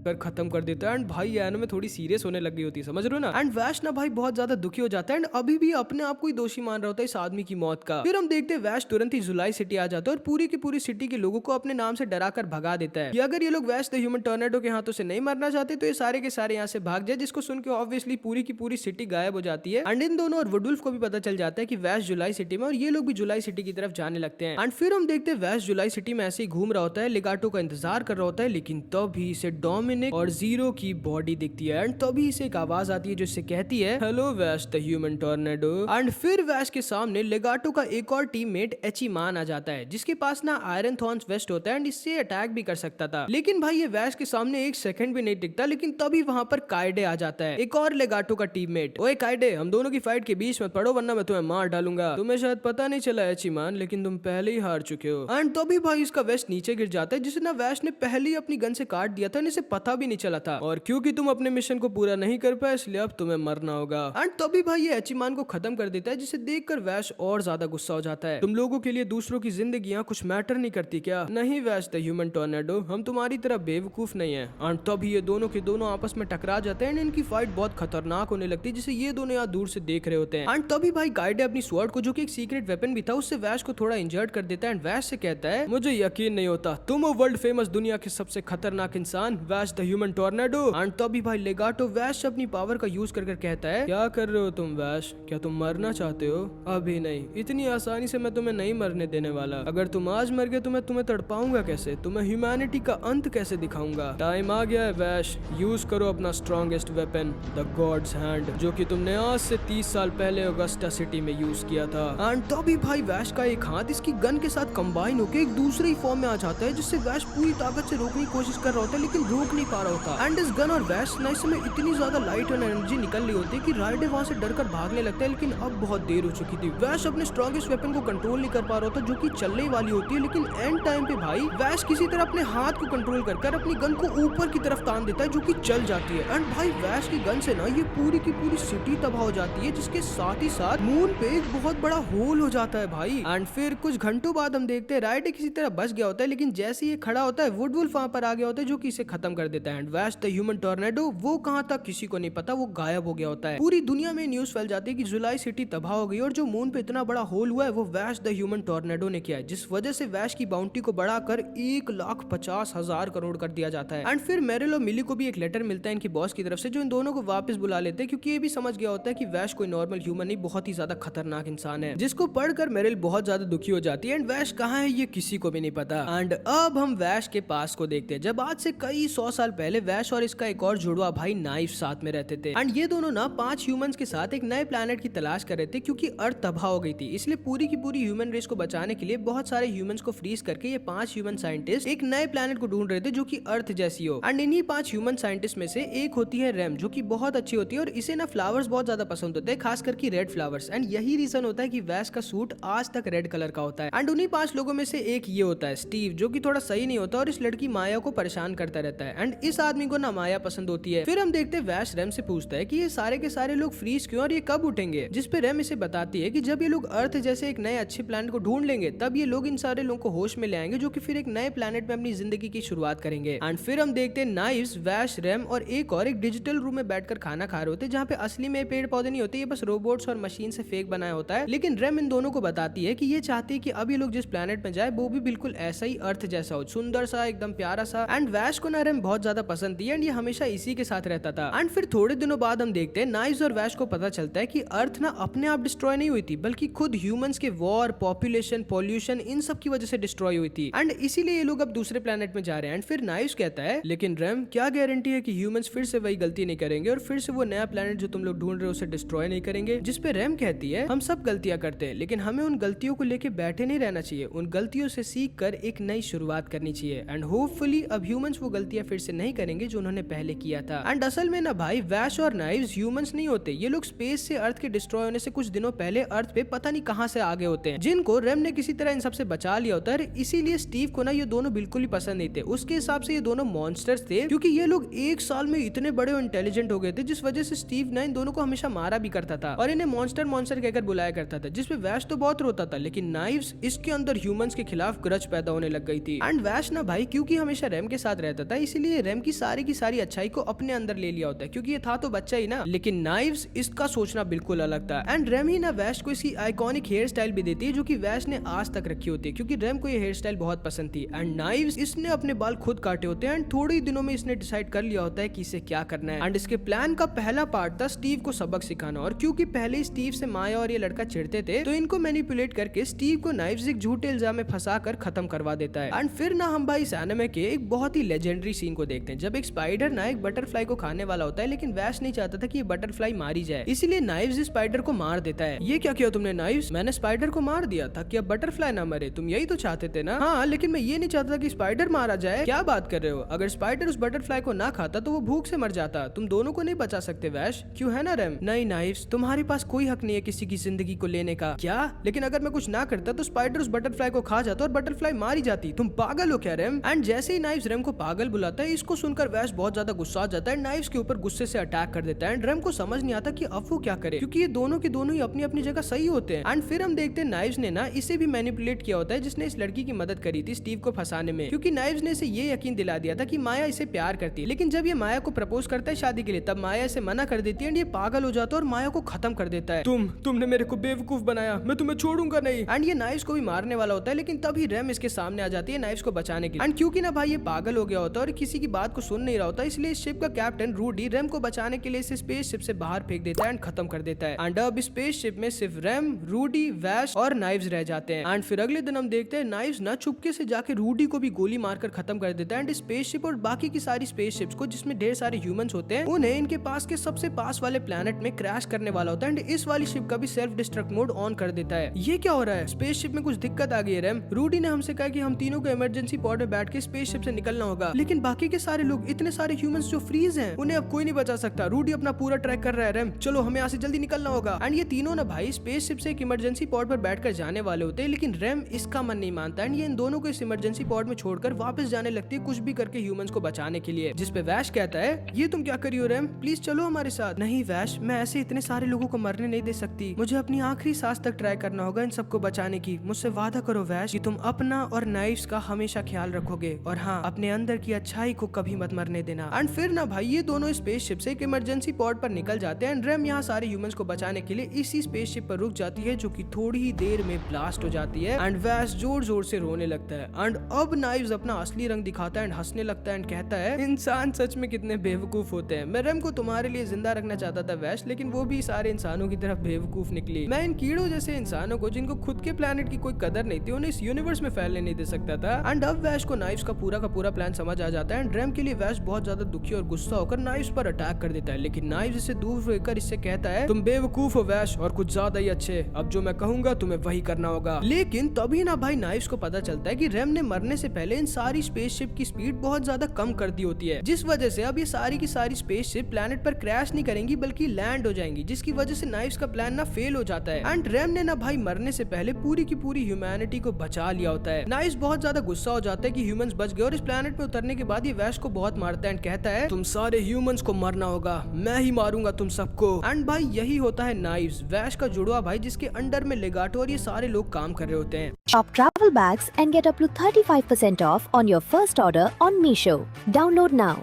A: कर खत्म कर देता है एंड भाई एन में थोड़ी सीरियस होने लग गई होती है, समझ रहे हो ना। एंड वैश ना भाई बहुत ज्यादा दुखी हो जाता है एंड अभी भी अपने आप को ही दोषी मान रहा होता है इस आदमी की मौत का। फिर हम देखते हैं वैश तुरंत ही जुलाई सिटी आ जाता है और पूरी की पूरी सिटी के लोगों को अपने नाम से डरा कर भगा देता है कि अगर ये लोग वैश द ह्यूमन टॉर्नेडो के हाथों से नहीं मरना चाहते तो ये सारे के सारे यहाँ से भाग जाए। जिसको सुन के ऑब्वियसली पूरी की पूरी सिटी गायब हो जाती है एंड इन दोनों और वुडुल्फ को भी पता चल जाता है कि वैश जुलाई सिटी में और ये लोग भी जुलाई सिटी की तरफ जाने लगते हैं। एंड फिर हम देखते हैं वैश जुलाई सिटी में ऐसे ही घूम रहा होता है, लेगाटो का इंतजार कर रहा होता है, लेकिन तभी इसे डोमिनिक और जीरो की बॉडी दिखती है एंड तभी इसे एक आवाज आती है जो इससे कहती है hello Vaish the human tornado. And फिर वैश के सामने लेगाटो का एक और टीममेट एचिमान आ जाता है जिसके पास ना आयरन थॉर्न्स वेस्ट होता है एंड इससे अटैक भी कर सकता था। लेकिन भाई ये वैश के सामने एक सेकंड भी नहीं टिकता। लेकिन तभी वहां पर काइडे आ जाता है, एक और लेगाटो का टीममेट। ओए काइडे, हम दोनों की फाइट के बीच में पड़ो वरना मैं तुम्हें मार डालूंगा। तुम्हें शायद पता नहीं चला एचिमान, लेकिन तुम पहले ही हार चुके हो। एंड तभी भाई इसका वेस्ट नीचे गिर जाता है जिसे ना वैश ने पहले ही अपनी गन से काट दिया था, इसे पता भी नहीं चला था। और क्योंकि तुम अपने मिशन को पूरा नहीं कर पाए इसलिए अब तुम्हें मरना होगा। एंड तभी भाई ये एचिमान को खत्म कर देता है जिसे देखकर वैश और ज्यादा गुस्सा हो जाता है। तुम लोगों के लिए दूसरों की जिंदगियां कुछ मैटर नहीं करती क्या? नहीं वैश द ह्यूमन टॉर्नेडो, हम तुम्हारी तरह बेवकूफ नहीं है। एंड तभी ये दोनों के दोनों आपस में टकरा जाते हैं। इनकी फाइट बहुत खतरनाक होने लगती है जिसे ये दोनों यहाँ दूर से देख रहे होते हैं। एंड तभी भाई काइडे अपनी स्वॉर्ड को, जो कि एक सीक्रेट वेपन भी था, उससे वैश को थोड़ा इंजर्ड कर देता है। एंड वैश से कहता है मुझे यकीन नहीं होता तुम हो वर्ल्ड फेमस दुनिया के सबसे खतरनाक इंसान वैश द ह्यूमन टॉर्नेडो। एंड तभी भाई लेगाटो वैश अपनी पावर का यूज कर कहता है क्या कर रहे हो तुम वैश? क्या तुम मरना चाहते हो? अभी नहीं, इतनी आसानी से मैं तुम्हें नहीं मरने देने वाला। अगर तुम आज मर गए तो मैं तुम्हें तड़पाऊंगा कैसे? तुम्हें ह्यूमैनिटी का अंत कैसे दिखाऊंगा? टाइम आ गया है वैश, यूज करो अपना strongest weapon the gods hand, जो कि तुमने आज से 30 साल पहले ऑगस्टा सिटी में यूज किया था। एंड तभी भाई वैश का एक हाथ इसकी गन के साथ कंबाइन होकर एक दूसरे ही फॉर्म में आ जाता है जिससे वैश पूरी ताकत से रोकने की कोशिश कर रहा होता है लेकिन रोक नहीं नहीं पा रहा होता। एंड इस गन और वैश ना इस समय इतनी ज्यादा लाइट और एनर्जी निकल रही होती है कि राइडर वहां से डरकर भागने लगता है, लेकिन अब बहुत देर हो चुकी थी। वैश अपने स्ट्रॉन्गेस्ट वेपन को कंट्रोल नहीं कर पा रहा होता जो कि चलने वाली होती है, लेकिन एंड टाइम पे भाई वैश किसी तरह अपने हाथ को कंट्रोल कर अपनी गन को ऊपर की तरफ तान देता है जो कि चल जाती है। एंड भाई वैश की गन से ना ये पूरी की पूरी सिटी तबाह हो जाती है, जिसके साथ ही साथ मून पे एक बहुत बड़ा होल हो जाता है भाई। एंड फिर कुछ घंटों बाद हम देखते हैं राइडर किसी तरह बच गया होता है, लेकिन जैसे ये खड़ा होता है वुडवुल्फ वहां पर आ गया होता है जो कि इसे खत्म कर देता है। And Vaish the human tornado वो कहां तक किसी को नहीं पता, वो गायब हो गया होता है। पूरी दुनिया में न्यूज फैल जाती है कि जुलाई सिटी तबाह हो गई और जो मून पे इतना बड़ा होल हुआ है वो वैश द ह्यूमन टॉर्नेडो ने किया है, जिस वजह से वैश की बाउंटी को बढ़ाकर 1,50,000 करोड़ कर दिया जाता है। एंड फिर मेरिल और मिली को भी एक लेटर मिलता है इनकी बॉस की तरफ से, जो इन दोनों को वापस बुला लेते हैं, क्योंकि ये भी समझ गया होता है कि वैश कोई नॉर्मल ह्यूमन नहीं, बहुत ही ज्यादा खतरनाक इंसान है, जिसको पढ़कर मेरिल बहुत ज्यादा दुखी हो जाती है। एंड वैश कहाँ है ये किसी को भी नहीं पता। एंड अब हम वैश के पास को देखते हैं, जब आज से कई 100 साल पहले वैश और इसका एक और जुड़वा भाई नाइफ साथ में रहते थे। एंड ये दोनों ना 5 ह्यूमंस के साथ एक नए प्लैनेट की तलाश कर रहे थे, क्योंकि अर्थ तबाह हो गई थी। इसलिए पूरी की पूरी ह्यूमन रेस को बचाने के लिए बहुत सारे ह्यूमंस को फ्रीज करके ये 5 ह्यूमन साइंटिस्ट एक नए प्लैनेट को ढूंढ रहे थे जो कि अर्थ जैसी हो। एंड इन्हीं 5 ह्यूमन साइंटिस्ट में से एक होती है रेम, जो कि बहुत अच्छी होती है और इसे ना फ्लावर्स बहुत ज्यादा पसंद होते हैं, खास करके रेड फ्लावर्स। एंड यही रीजन होता है कि वैश का सूट आज तक रेड कलर का होता है। एंड उन्हीं 5 लोगों में से एक ये होता है स्टीव, जो कि थोड़ा सही नहीं होता और इस लड़की माया को परेशान करता रहता है। एंड इस आदमी को ना माया पसंद होती है। फिर हम देखते हैं वैश रेम से पूछता है कि ये सारे के सारे लोग फ्रीज क्यों और ये कब उठेंगे, जिस पे रेम इसे बताती है कि जब ये लोग अर्थ जैसे एक नए अच्छे प्लैनेट को ढूंढ लेंगे तब ये लोग इन सारे लोगों को होश में ले आएंगे, जो कि फिर एक नए प्लैनेट में अपनी जिंदगी की शुरुआत करेंगे। एंड फिर हम देखते हैं नाइव्स, वैश, रेम और एक डिजिटल रूम में बैठकर खाना खा रहे होते हैं, जहाँ पे असली में पेड़ पौधे नहीं होते, ये बस रोबोट्स और मशीन से फेक बनाया होता है। लेकिन रेम इन दोनों को बताती है कि ये चाहती है कि अब ये लोग जिस प्लैनेट में जाए वो भी बिल्कुल ऐसा ही अर्थ जैसा हो, सुंदर सा, एकदम प्यारा सा। एंड वैश को ना रेम बहुत ज्यादा पसंद थी एंड ये हमेशा इसी के साथ रहता था। एंड फिर थोड़े दिनों बाद हम देखते हैं नाइव्स और वैश को पता चलता है कि अर्थ ना अपने आप डिस्ट्रॉय नहीं हुई थी, बल्कि खुद ह्यूमंस के वॉर, पॉपुलेशन, पॉल्यूशन, इन सब की वजह से डिस्ट्रॉय हुई थी। एंड इसीलिए ये लोग अब दूसरे प्लैनेट में जा रहे हैं। एंड फिर नाइव्स कहता है लेकिन रेम क्या गारंटी है कि ह्यूमंस फिर से वही गलती नहीं करेंगे और फिर से वो नया प्लैनेट जो तुम लोग ढूंढ रहे हो उसे डिस्ट्रॉय नहीं करेंगे। जिस पे रेम कहती है हम सब गलतियां करते हैं, लेकिन हमें उन गलतियों को लेके बैठे नहीं रहना चाहिए, उन गलतियों से सीख कर एक नई शुरुआत करनी चाहिए। एंड होपफुली अब ह्यूमंस वो गलतियां फिर से नहीं करेंगे जो उन्होंने पहले किया था। एंड असल में ना भाई वैश और नाइव्स ह्यूमंस नहीं होते, ये लोग स्पेस से अर्थ के डिस्ट्रॉय होने से कुछ दिनों पहले अर्थ पे पता नहीं कहां से आगे होते हैं, जिनको रेम ने किसी तरह इन सबसे बचा लिया होता है। इसीलिए स्टीव को ना ये दोनों बिल्कुल ही पसंद नहीं थे। उसके हिसाब से ये दोनों मॉन्स्टर्स थे, क्योंकि ये लोग एक साल में इतने बड़े और इंटेलिजेंट हो गए थे, जिस वजह से स्टीव ना इन दोनों को हमेशा मारा भी करता था और इन्हें मॉन्स्टर मॉन्स्टर कहकर बुलाया करता था, जिसपे वैश तो बहुत रोता था, लेकिन नाइव्स इसके अंदर ह्यूमंस के खिलाफ ग्रज पैदा होने लग गई थी। एंड वैश ना भाई क्योंकि हमेशा रेम के साथ रहता था, इसीलिए रेम की सारी अच्छाई को अपने अंदर ले लिया होता है, क्योंकि ये था तो बच्चा ही ना। लेकिन नाइव्स इसका सोचना बिल्कुल अलग था। एंड रेम ही ना वैश को इसकी आइकॉनिक हेयर स्टाइल भी देती है, जो कि वैश ने आज तक रखी होती है, क्योंकि रेम को ये हेयर स्टाइल बहुत पसंद थी। एंड नाइव्स इसने अपने बाल खुद काटे होते हैं एंड थोड़े ही दिनों में इसने डिसाइड कर लिया होता है कि इसे क्या करना है। एंड इसके प्लान का पहला पार्ट था स्टीव को सबक सिखाना, और क्योंकि पहले स्टीव से माया और ये लड़का चिढ़ते थे, तो इनको मैनिपुलेट करके स्टीव को नाइव्स एक झूठे इल्जाम में फंसा कर खत्म करवा देता है। एंड फिर ना हम भाई इस एनिमे के एक बहुत ही लेजेंडरी सीन को देखते हैं, जब एक स्पाइडर ना एक बटरफ्लाई को खाने वाला होता है, लेकिन वैश नहीं चाहता था कि ये बटरफ्लाई मारी जाए, इसीलिए नाइव्स इस स्पाइडर को मार देता है। ये क्या किया तुमने नाइव्स? मैंने स्पाइडर को मार दिया था कि अब बटरफ्लाई ना मरे, तुम यही तो चाहते थे ना? हाँ, लेकिन मैं ये नहीं चाहता था कि स्पाइडर मारा जाए। क्या बात कर रहे हो? अगर स्पाइडर उस बटरफ्लाई को ना खाता तो वो भूख से मर जाता, तुम दोनों को नहीं बचा सकते वैश, क्यों है ना रेम? नहीं नाइव्स, तुम्हारे पास कोई हक नहीं है किसी की जिंदगी को लेने का। क्या? लेकिन अगर मैं कुछ ना करता तो स्पाइडर उस बटरफ्लाई को खा जाता और बटरफ्लाई मारी जाती, तुम पागल हो क्या रेम? एंड जैसे ही नाइव्स रेम को पागल बुलाता है, इसको सुनकर वैश बहुत ज्यादा गुस्सा आ जाता है, नाइव्स के ऊपर गुस्से से अटैक कर देता है। एंड रेम को समझ नहीं आता कि अब वो क्या करे, क्योंकि ये दोनों के दोनों ही अपनी अपनी जगह सही होते हैं। एंड फिर हम देखते हैं नाइव्स ने ना इसे भी मैनिपुलेट किया होता है, जिसने इस लड़की की मदद करी थी स्टीव को फंसाने में, क्योंकि नाइव्स ने इसे ये यकीन दिला दिया था कि माया इसे प्यार करती है। लेकिन जब ये माया को प्रपोज करता है शादी के लिए, तब माया इसे मना कर देती है एंड ये पागल हो जाता है और माया को खत्म कर देता है। तुमने मेरे को बेवकूफ बनाया, मैं तुम्हें छोड़ूंगा नहीं। एंड ये नाइव्स को भी मारने वाला होता है, लेकिन तभी रेम इसके सामने आ जाती है नाइव्स को बचाने के लिए। एंड क्योंकि ना भाई ये पागल हो गया होता है और किसी की बात को सुन नहीं रहा होता, इसलिए इस शिप का कैप्टन रूडी रेम को बचाने के लिए इसे स्पेस शिप से बाहर फेंक देता है एंड खत्म कर देता है। एंड अब स्पेस शिप में सिर्फ रेम, रूडी, वैश और नाइव्स रह जाते हैं। एंड फिर अगले दिन हम देखते हैं नाइव्स ना चुपके से जाके रूडी को भी गोली मारकर खत्म कर देता है। एंड स्पेसशिप और बाकी की सारी स्पेसशिप्स को, जिसमें ढेर सारे ह्यूमंस होते हैं, उन्हें इनके पास के सबसे पास वाले प्लैनेट में क्रैश करने वाला होता है। एंड इस वाली शिप का भी सेल्फ डिस्ट्रक्ट मोड ऑन कर देता है। ये क्या हो रहा है? स्पेसशिप में कुछ दिक्कत आ गई है रेम। रूडी ने हमसे कहा कि हम तीनों को इमरजेंसी पॉड में बैठ के स्पेसशिप से निकलना होगा, लेकिन बाकी बाकी के सारे लोग, इतने सारे ह्यूमंस जो फ्रीज हैं, उन्हें अब कोई नहीं बचा सकता। रूडी अपना पूरा ट्रैक कर रहा है। रैम चलो हमें यहाँ से जल्दी निकलना होगा। एंड ये तीनों ना भाई स्पेसशिप से एक इमरजेंसी पॉड पर बैठकर जाने वाले होते हैं, लेकिन रैम इसका मन नहीं मानता एंड ये इन दोनों को इस इमरजेंसी पॉड में छोड़कर वापस जाने लगती है कुछ भी करके ह्यूमंस को बचाने के लिए। जिस पे वैश कहता है ये तुम क्या करी हो रैम, प्लीज चलो हमारे साथ। नहीं वैश, मैं ऐसे इतने सारे लोगों को मरने नहीं दे सकती, मुझे अपनी आखिरी सांस तक ट्राई करना होगा इन सबको बचाने की। मुझसे वादा करो वैश कि तुम अपना और नाइफ्स का हमेशा ख्याल रखोगे और हाँ अपने अंदर की अच्छाई को कभी मत मरने देना। एंड फिर ना भाई ये दोनों स्पेसशिप से एक इमरजेंसी पॉड पर निकल जाते हैं एंड रैम यहाँ सारे ह्यूमंस को बचाने के लिए इसी स्पेसशिप पर रुक जाती है जो कि थोड़ी ही देर में ब्लास्ट हो जाती है एंड वैश जोर जोर से रोने लगता है। एंड अब नाइव्स अपना असली रंग दिखाता है एंड हंसने लगता है एंड कहता है इंसान सच में कितने बेवकूफ होते हैं। मैं रैम को तुम्हारे लिए जिंदा रखना चाहता था वैश, लेकिन वो भी सारे इंसानों की तरफ बेवकूफ निकली। मैं इन कीड़ों जैसे इंसानों को जिनको खुद के प्लेनेट की कोई कदर नहीं थी उन्हें इस यूनिवर्स में फैलने नहीं दे सकता था। एंड अब वैश को नाइव्स का पूरा प्लान समझ आ जाता है एंड रैम के लिए वैश बहुत ज्यादा दुखी और गुस्सा होकर नाइव्स पर अटैक कर देता है, लेकिन नाइव्स इसे दूर रहकर इससे कहता है तुम बेवकूफ हो वैश और कुछ ज्यादा ही अच्छे, अब जो मैं कहूंगा तुम्हें वही करना होगा। लेकिन तभी ना भाई नाइव्स को पता चलता है कि रैम ने मरने से पहले इन सारी स्पेसशिप की स्पीड बहुत ज्यादा कम कर दी होती है, जिस वजह से अब ये सारी की सारी स्पेसशिप प्लेनेट पर क्रैश नहीं करेंगी बल्कि लैंड हो जाएंगी, जिसकी वजह से नाइव्स का प्लान ना फेल हो जाता है। एंड रैम ने ना भाई मरने से पहले पूरी की पूरी ह्यूमैनिटी को बचा लिया होता है। नाइव्स बहुत ज्यादा गुस्सा हो जाता है कि ह्यूमंस बच गए और इस प्लेनेट पे उतरने के बाद ये वैश को बहुत मारता है एंड कहता है तुम सारे ह्यूमंस को मरना होगा, मैं ही मारूंगा तुम सबको। एंड भाई यही होता है नाइव्स, वैश का जुड़वा भाई जिसके अंडर में लेगाटो और ये सारे लोग काम कर रहे होते हैं।
B: Shop travel bags and get up to 35% off on your first order on Meesho. Download now.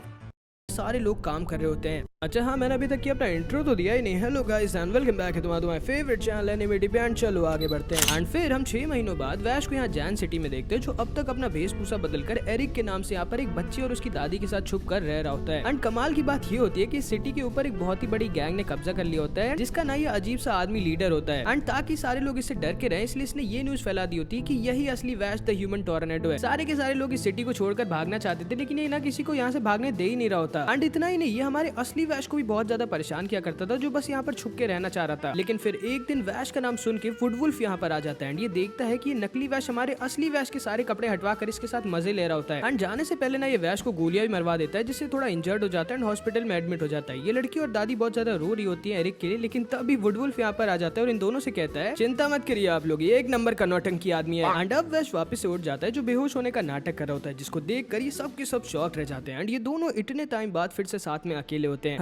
A: सारे लोग काम कर रहे होते हैं। अच्छा हाँ, मैंने अभी तक की अपना इंट्रो तो दिया ही नहीं। Hello guys and welcome back है तुम्हारा फेवरेट चैनल एनिमेटेड एंड चलो आगे बढ़ते हैं। एंड फिर हम 6 महीनों बाद वैश को यहाँ जैन सिटी में देखते हैं, जो अब तक अपना वेशभूषा बदलकर एरिक के नाम से यहाँ पर एक बच्ची और उसकी दादी के साथ छुप कर रह रहा होता है। एंड कमाल की बात ये होती है कि इस सिटी के ऊपर एक बहुत ही बड़ी गैंग ने कब्जा कर लिया होता है, जिसका ना ये अजीब सा आदमी लीडर होता है। एंड ताकि सारे लोग इससे डर के रहे इसलिए इसने ये न्यूज फैला दी होती है कि यही असली वैश द ह्यूमन टोर्नेडो है। सारे के सारे लोग इस सिटी को छोड़कर भागना चाहते थे, लेकिन ये ना किसी को यहाँ से भागने दे ही नहीं रहा होता। एंड इतना ही नहीं, ये हमारे असली वैश को भी बहुत ज्यादा परेशान किया करता था, जो बस यहाँ पर छुप के रहना चाह रहा था। लेकिन फिर एक दिन वैश का नाम सुन के वुडवुल्फ यहाँ पर आ जाता है एंड ये देखता है कि ये नकली वैश हमारे असली वैश के सारे कपड़े हटवा कर इसके साथ मजे ले रहा होता है। एंड जाने से पहले ना ये वैश को गोलियां भी मरवा देता है, जिससे थोड़ा इंजर्ड हो जाता है एंड हॉस्पिटल में एडमिट हो जाता है। ये लड़की और दादी बहुत ज्यादा रो रही होती है एरिक के लिए, लेकिन तभी वुडवुल्फ यहाँ पर आ जाता है और इन दोनों से कहता है चिंता मत करिए आप लोग, ये एक नंबर का नौटंकी आदमी है। एंड अब वैश वापस से उठ जाता है, जो बेहोश होने का नाटक कर रहा होता है, जिसको देख कर ये सब के सब शॉक रह जाते हैं। एंड ये दोनों इतने टाइम बाद फिर से साथ में अकेले होते हैं।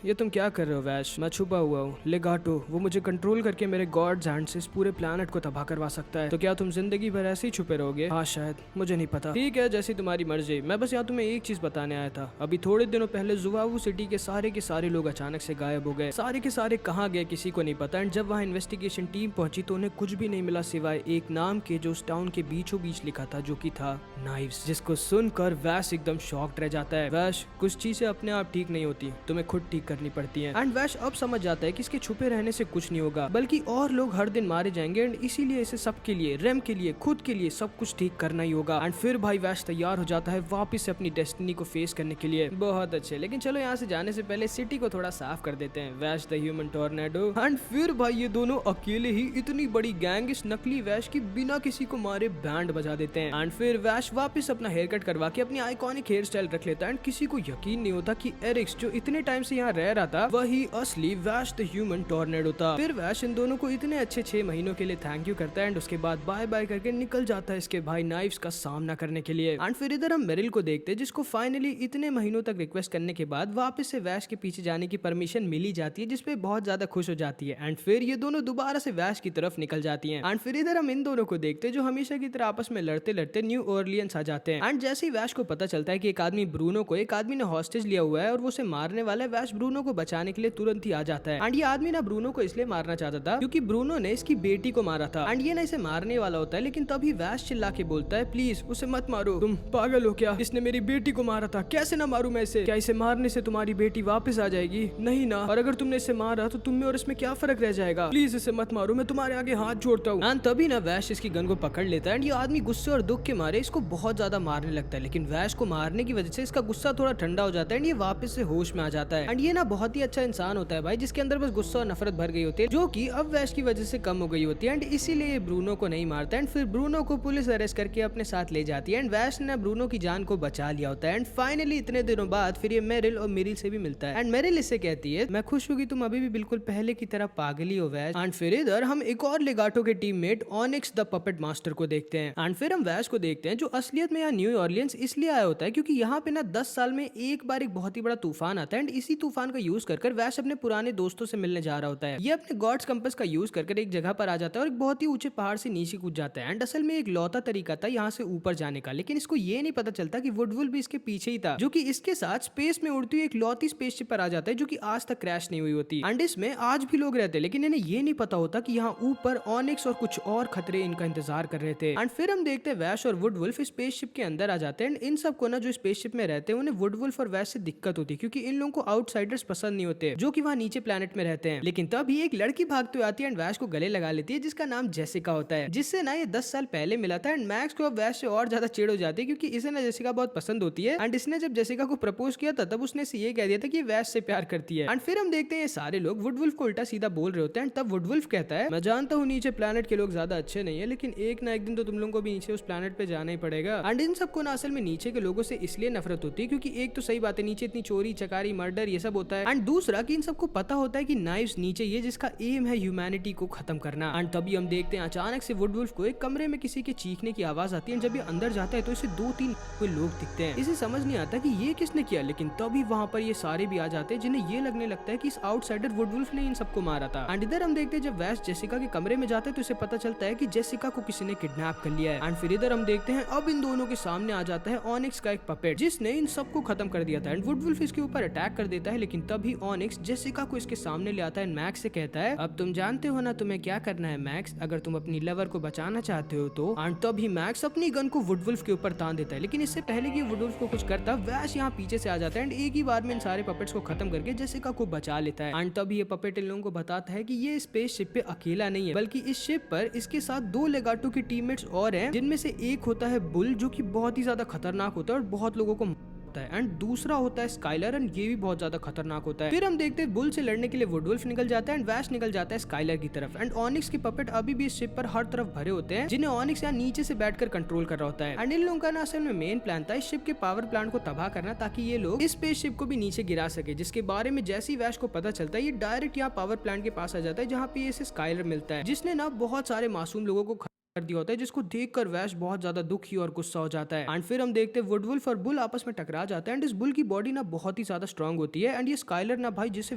A: ये तुम क्या कर रहे हो वैश, मैं छुपा हुआ हूँ। लेगाटो वो मुझे कंट्रोल करके मेरे गॉड्स हैंड से इस पूरे प्लैनेट को तबाह करवा सकता है, तो क्या तुम जिंदगी भर ऐसे ही छुपे रहोगे? हाँ शायद, मुझे नहीं पता। ठीक है, जैसी तुम्हारी मर्जी। मैं बस यहाँ तुम्हें एक चीज बताने आया था। अभी थोड़े दिनों पहले जुवावू सिटी के सारे लोग अचानक से गायब हो गए। सारे के सारे कहाँ गए किसी को नहीं पता। एंड जब वहाँ इन्वेस्टिगेशन टीम पहुंची तो उन्हें कुछ भी नहीं मिला सिवाय एक नाम के, जो उस टाउन के बीचों बीच लिखा था, जो कि था नाइव्स, जिसको सुनकर वैश एकदम शॉक्ड रह जाता है। वैश, कुछ चीजें अपने आप ठीक नहीं होती, तुम्हें खुद ठीक करनी पड़ती है। एंड वैश अब समझ जाता है कि इसके छुपे रहने से कुछ नहीं होगा, बल्कि और लोग हर दिन मारे जाएंगे एंड इसीलिए इसे सबके लिए, रैम के लिए, खुद के लिए सब कुछ ठीक करना ही होगा। एंड फिर भाई वैश तैयार हो जाता है वापस से अपनी डेस्टिनी को फेस करने के लिए। बहुत अच्छे, लेकिन चलो यहाँ से जाने से पहले सिटी को थोड़ा साफ कर देते हैं। वैश द ह्यूमन टोर्नेडो। एंड फिर भाई ये दोनों अकेले ही इतनी बड़ी गैंग इस नकली वैश की बिना किसी को मारे बैंड बजा देते हैं। एंड फिर वैश वापस अपना हेयर कट करवा के अपनी आइकॉनिक हेयर स्टाइल रख लेता है। एंड किसी को यकीन नहीं होता कि एरिक्स जो इतने टाइम से यहाँ रह रहा था वही असली वैश द ह्यूमन टोर्नेडो था। फिर वैश इन दोनों को इतने अच्छे 6 महीनों के लिए थैंक यू करता है एंड उसके बाद बाय बाय करके निकल जाता है इसके भाई नाइव्स का सामना करने के लिए। एंड फिर इधर हम मेरिल को देखते हैं, जिसको फाइनली इतने महीनों तक रिक्वेस्ट करने के बाद वापस से वैश के पीछे जाने की परमिशन मिली जाती है, जिसपे बहुत ज्यादा खुश हो जाती है। एंड फिर ये दोनों दोबारा से वैश की तरफ निकल जाती हैं। एंड फिर इधर हम इन दोनों को देखते हैं, जो हमेशा की तरह आपस में लड़ते लड़ते न्यू ऑरलियंस आ जाते हैं। एंड जैसे ही वैश को पता चलता है कि एक आदमी ब्रूनो को, एक आदमी ने हॉस्टेज लिया हुआ है और वो उसे मारने वाला है, वैश ब्रूनो को बचाने के लिए तुरंत ही आ जाता है। एंड ये आदमी ना ब्रूनो को इसलिए मारना चाहता था क्योंकि ब्रूनो ने इसकी बेटी को मारा था। एंड ये ना इसे मारने वाला होता है, लेकिन तभी वैश चिल्ला के बोलता है प्लीज उसे मत मारो, तुम पागल हो क्या? इसने मेरी बेटी को मारा था, कैसे ना मारूं मैं इसे? क्या इसे मारने से तुम्हारी बेटी वापस आ जाएगी? नहीं ना। और अगर तुमने इसे मारा तो तुम में और इसमें क्या फर्क रह जाएगा? प्लीज इसे मत मारो, मैं तुम्हारे आगे हाथ जोड़ता हूँ। एंड तभी ना वैश इसकी गन को पकड़ लेता है एंड ये आदमी गुस्से और दुख के मारे इसको बहुत ज्यादा मारने लगता है, लेकिन वैश को मारने की वजह से इसका गुस्सा थोड़ा ठंडा हो जाता है एंड ये वापस से होश में आ जाता जाता है। एंड ये ना बहुत ही अच्छा इंसान होता है भाई, जिसके अंदर बस गुस्सा और नफरत भर गई होती है, जो कि अब वैश की वजह से कम हो गई होती है। एंड इसीलिए ये ब्रूनो को नहीं मारता। एंड फिर ब्रूनो को पुलिस अरेस्ट करके अपने साथ ले जाती है। एंड वैश ने ब्रूनो की जान को बचा लिया होता है। एंड फाइनली इतने दिनों बाद फिर ये मेरिल और मिरिल से भी मिलता है। एंड मेरिल इससे कहती है, मैं खुश हूँ कि तुम अभी भी बिल्कुल पहले की तरह पागली हो वैश। एंड फिर इधर हम एक और लेगाटो के teammate onyx the puppet master को देखते हैं। एंड फिर हम वैश को देखते हैं, जो असलियत में यहाँ न्यू ऑरलियंस इसलिए आया होता है क्योंकि यहाँ पे ना 10 साल में एक बार एक बहुत ही बड़ा तूफान आता है। एंड इसी तूफान का यूज कर वैश अपने पुराने दोस्तों से मिलने जा रहा होता है। ये अपने गॉड्स कंपास का यूज कर एक जगह पर आ जाता है और एक बहुत ही ऊंचे पहाड़ से नीचे कूद जाता है। एंड असल में एक लौता तरीका था यहाँ से ऊपर जाने का, लेकिन इसको ये नहीं पता चलता कि वुडवुल्फ भी इसके पीछे ही था, जो कि इसके साथ स्पेस में उड़ती हुई एक लौती स्पेसशिप पर आ जाता है, जो कि आज तक क्रैश नहीं हुई होती। एंड इसमें आज भी लोग रहते हैं, लेकिन इन्हें ये नहीं पता होता कि यहाँ ऊपर ऑनिक्स और कुछ और खतरे इनका इंतजार कर रहे थे। एंड फिर हम देखते हैं वैश और वुडवुल्फ स्पेसशिप के अंदर आ जाते हैं। एंड इन सबको ना जो स्पेसशिप में रहते हैं उन्हें वुडवुल्फ और वैश से दिक्कत होती है, क्योंकि इन लोगों को आउटसाइडर्स पसंद नहीं होते जो कि वहाँ नीचे प्लेनेट में रहते हैं। लेकिन तभी एक लड़की भागते हुए आती है एंड वैश को गले लगा लेती है, जिसका नाम जेसिका होता है, जिससे ना ये 10 साल पहले मिला था। एंड मैक्स को अब वैश से और ज्यादा चिढ़ हो जाती है, क्योंकि इसे ना जेसिका बहुत पसंद होती है। एंड इसने जब जेसिका को प्रपोज किया था तब उसने इसे ये कह दिया था कि वैश से प्यार करती है। एंड फिर हम देखते हैं ये सारे लोग वुडवुल्फ को उल्टा सीधा बोल रहे होते हैं। तब वुडवुल्फ कहता है, मैं जानता हूँ नीचे प्लेनेट के लोग ज्यादा अच्छे नहीं है, लेकिन एक ना एक दिन तो तुम लोगों को भी नीचे उस प्लेनेट पे जाना ही पड़ेगा। एंड इन सबको ना असल में नीचे के लोगों से इसलिए नफरत होती है क्योंकि एक तो सही बात है, नीचे इतनी चोरी चकारी मर्डर ये सब होता है। एंड दूसरा कि इन सबको पता होता है कि नाइफ्स नीचे ये जिसका एम है ह्यूमैनिटी को खत्म करना। एंड तभी हम देखते हैं अचानक से वुडवुल्फ को एक कमरे में किसी के चीखने की आवाज आती है। जब ये अंदर जाता है तो इसे 2-3 कोई लोग दिखते हैं। इसे समझ नहीं आता कि ये किसने किया, लेकिन तभी वहां पर ये सारे भी आ जाते हैं, जिन्हें ये लगने लगता है कि इस आउटसाइडर वुडवुल्फ ने इन सबको मारा था। एंड इधर हम देखते हैं जब वैश जेसिका के कमरे में जाता है तो इसे पता चलता है कि जेसिका को किसी ने किडनैप कर लिया है। एंड फिर इधर हम देखते हैं अब इन दोनों के सामने आ जाता है ऑनिक्स का एक पपेट, जिसने इन सबको खत्म कर दिया था। एंड वुडवुल्फ इसके ऊपर अटैक कर देता है, लेकिन तभी ऑनिक्स जेसिका को इसके सामने ले आता है। मैक्स से कहता है, अब तुम जानते हो ना तुम्हें क्या करना है मैक्स, अगर तुम अपनी लवर को बचाना चाहते हो तो। एंड तभी मैक्स अपनी गन को वुडवुल्फ के ऊपर तान देता है, लेकिन इससे पहले कि वुडवुल्फ को कुछ करता वैश यहाँ पीछे से आ जाता है एंड एक ही बार में इन सारे पपेट्स को खत्म करके जेसिका को बचा लेता है। एंड तभी ये पपेट इन लोगों को बताता है कि ये स्पेस शिप पे अकेला नहीं है, बल्कि इस शिप पर इसके साथ 2 लेगाटो की टीममेट्स और हैं, जिनमें से एक होता है बुल, जो कि बहुत ही ज्यादा खतरनाक होता है और बहुत लोगों को है। एंड दूसरा होता है स्काइलर, एंड ये भी बहुत ज्यादा खतरनाक होता है। फिर हम देखते हैं बुल से लड़ने के लिए वुडवुल्फ निकल जाता है एंड वैश निकल जाता है स्काइलर की तरफ। एंड ऑनिक्स के पपेट अभी भी इस शिप पर हर तरफ भरे होते हैं, जिन्हें ऑनिक्स यहाँ नीचे से बैठकर कंट्रोल कर रहा होता है। एंड इन लोगों का ना असल में मेन प्लान था इस शिप के पावर प्लांट को तबाह करना, ताकि ये लोग इस स्पेस शिप को भी नीचे गिरा सके, जिसके बारे में जैसे ही वैश को पता चलता है ये डायरेक्ट यहाँ पावर प्लांट के पास आ जाता है, जहाँ पे इसे स्काइलर मिलता है, जिसने ना बहुत सारे मासूम लोगों को कर दिया होता है, जिसको देखकर वैश बहुत ज्यादा दुखी और गुस्सा हो जाता है। एंड फिर हम देखते हैं वुडवुल्फ और बुल आपस में टकरा जाते हैं। एंड इस बुल की बॉडी ना बहुत ही ज्यादा स्ट्रांग होती है, एंड ये स्काइलर ना भाई जिससे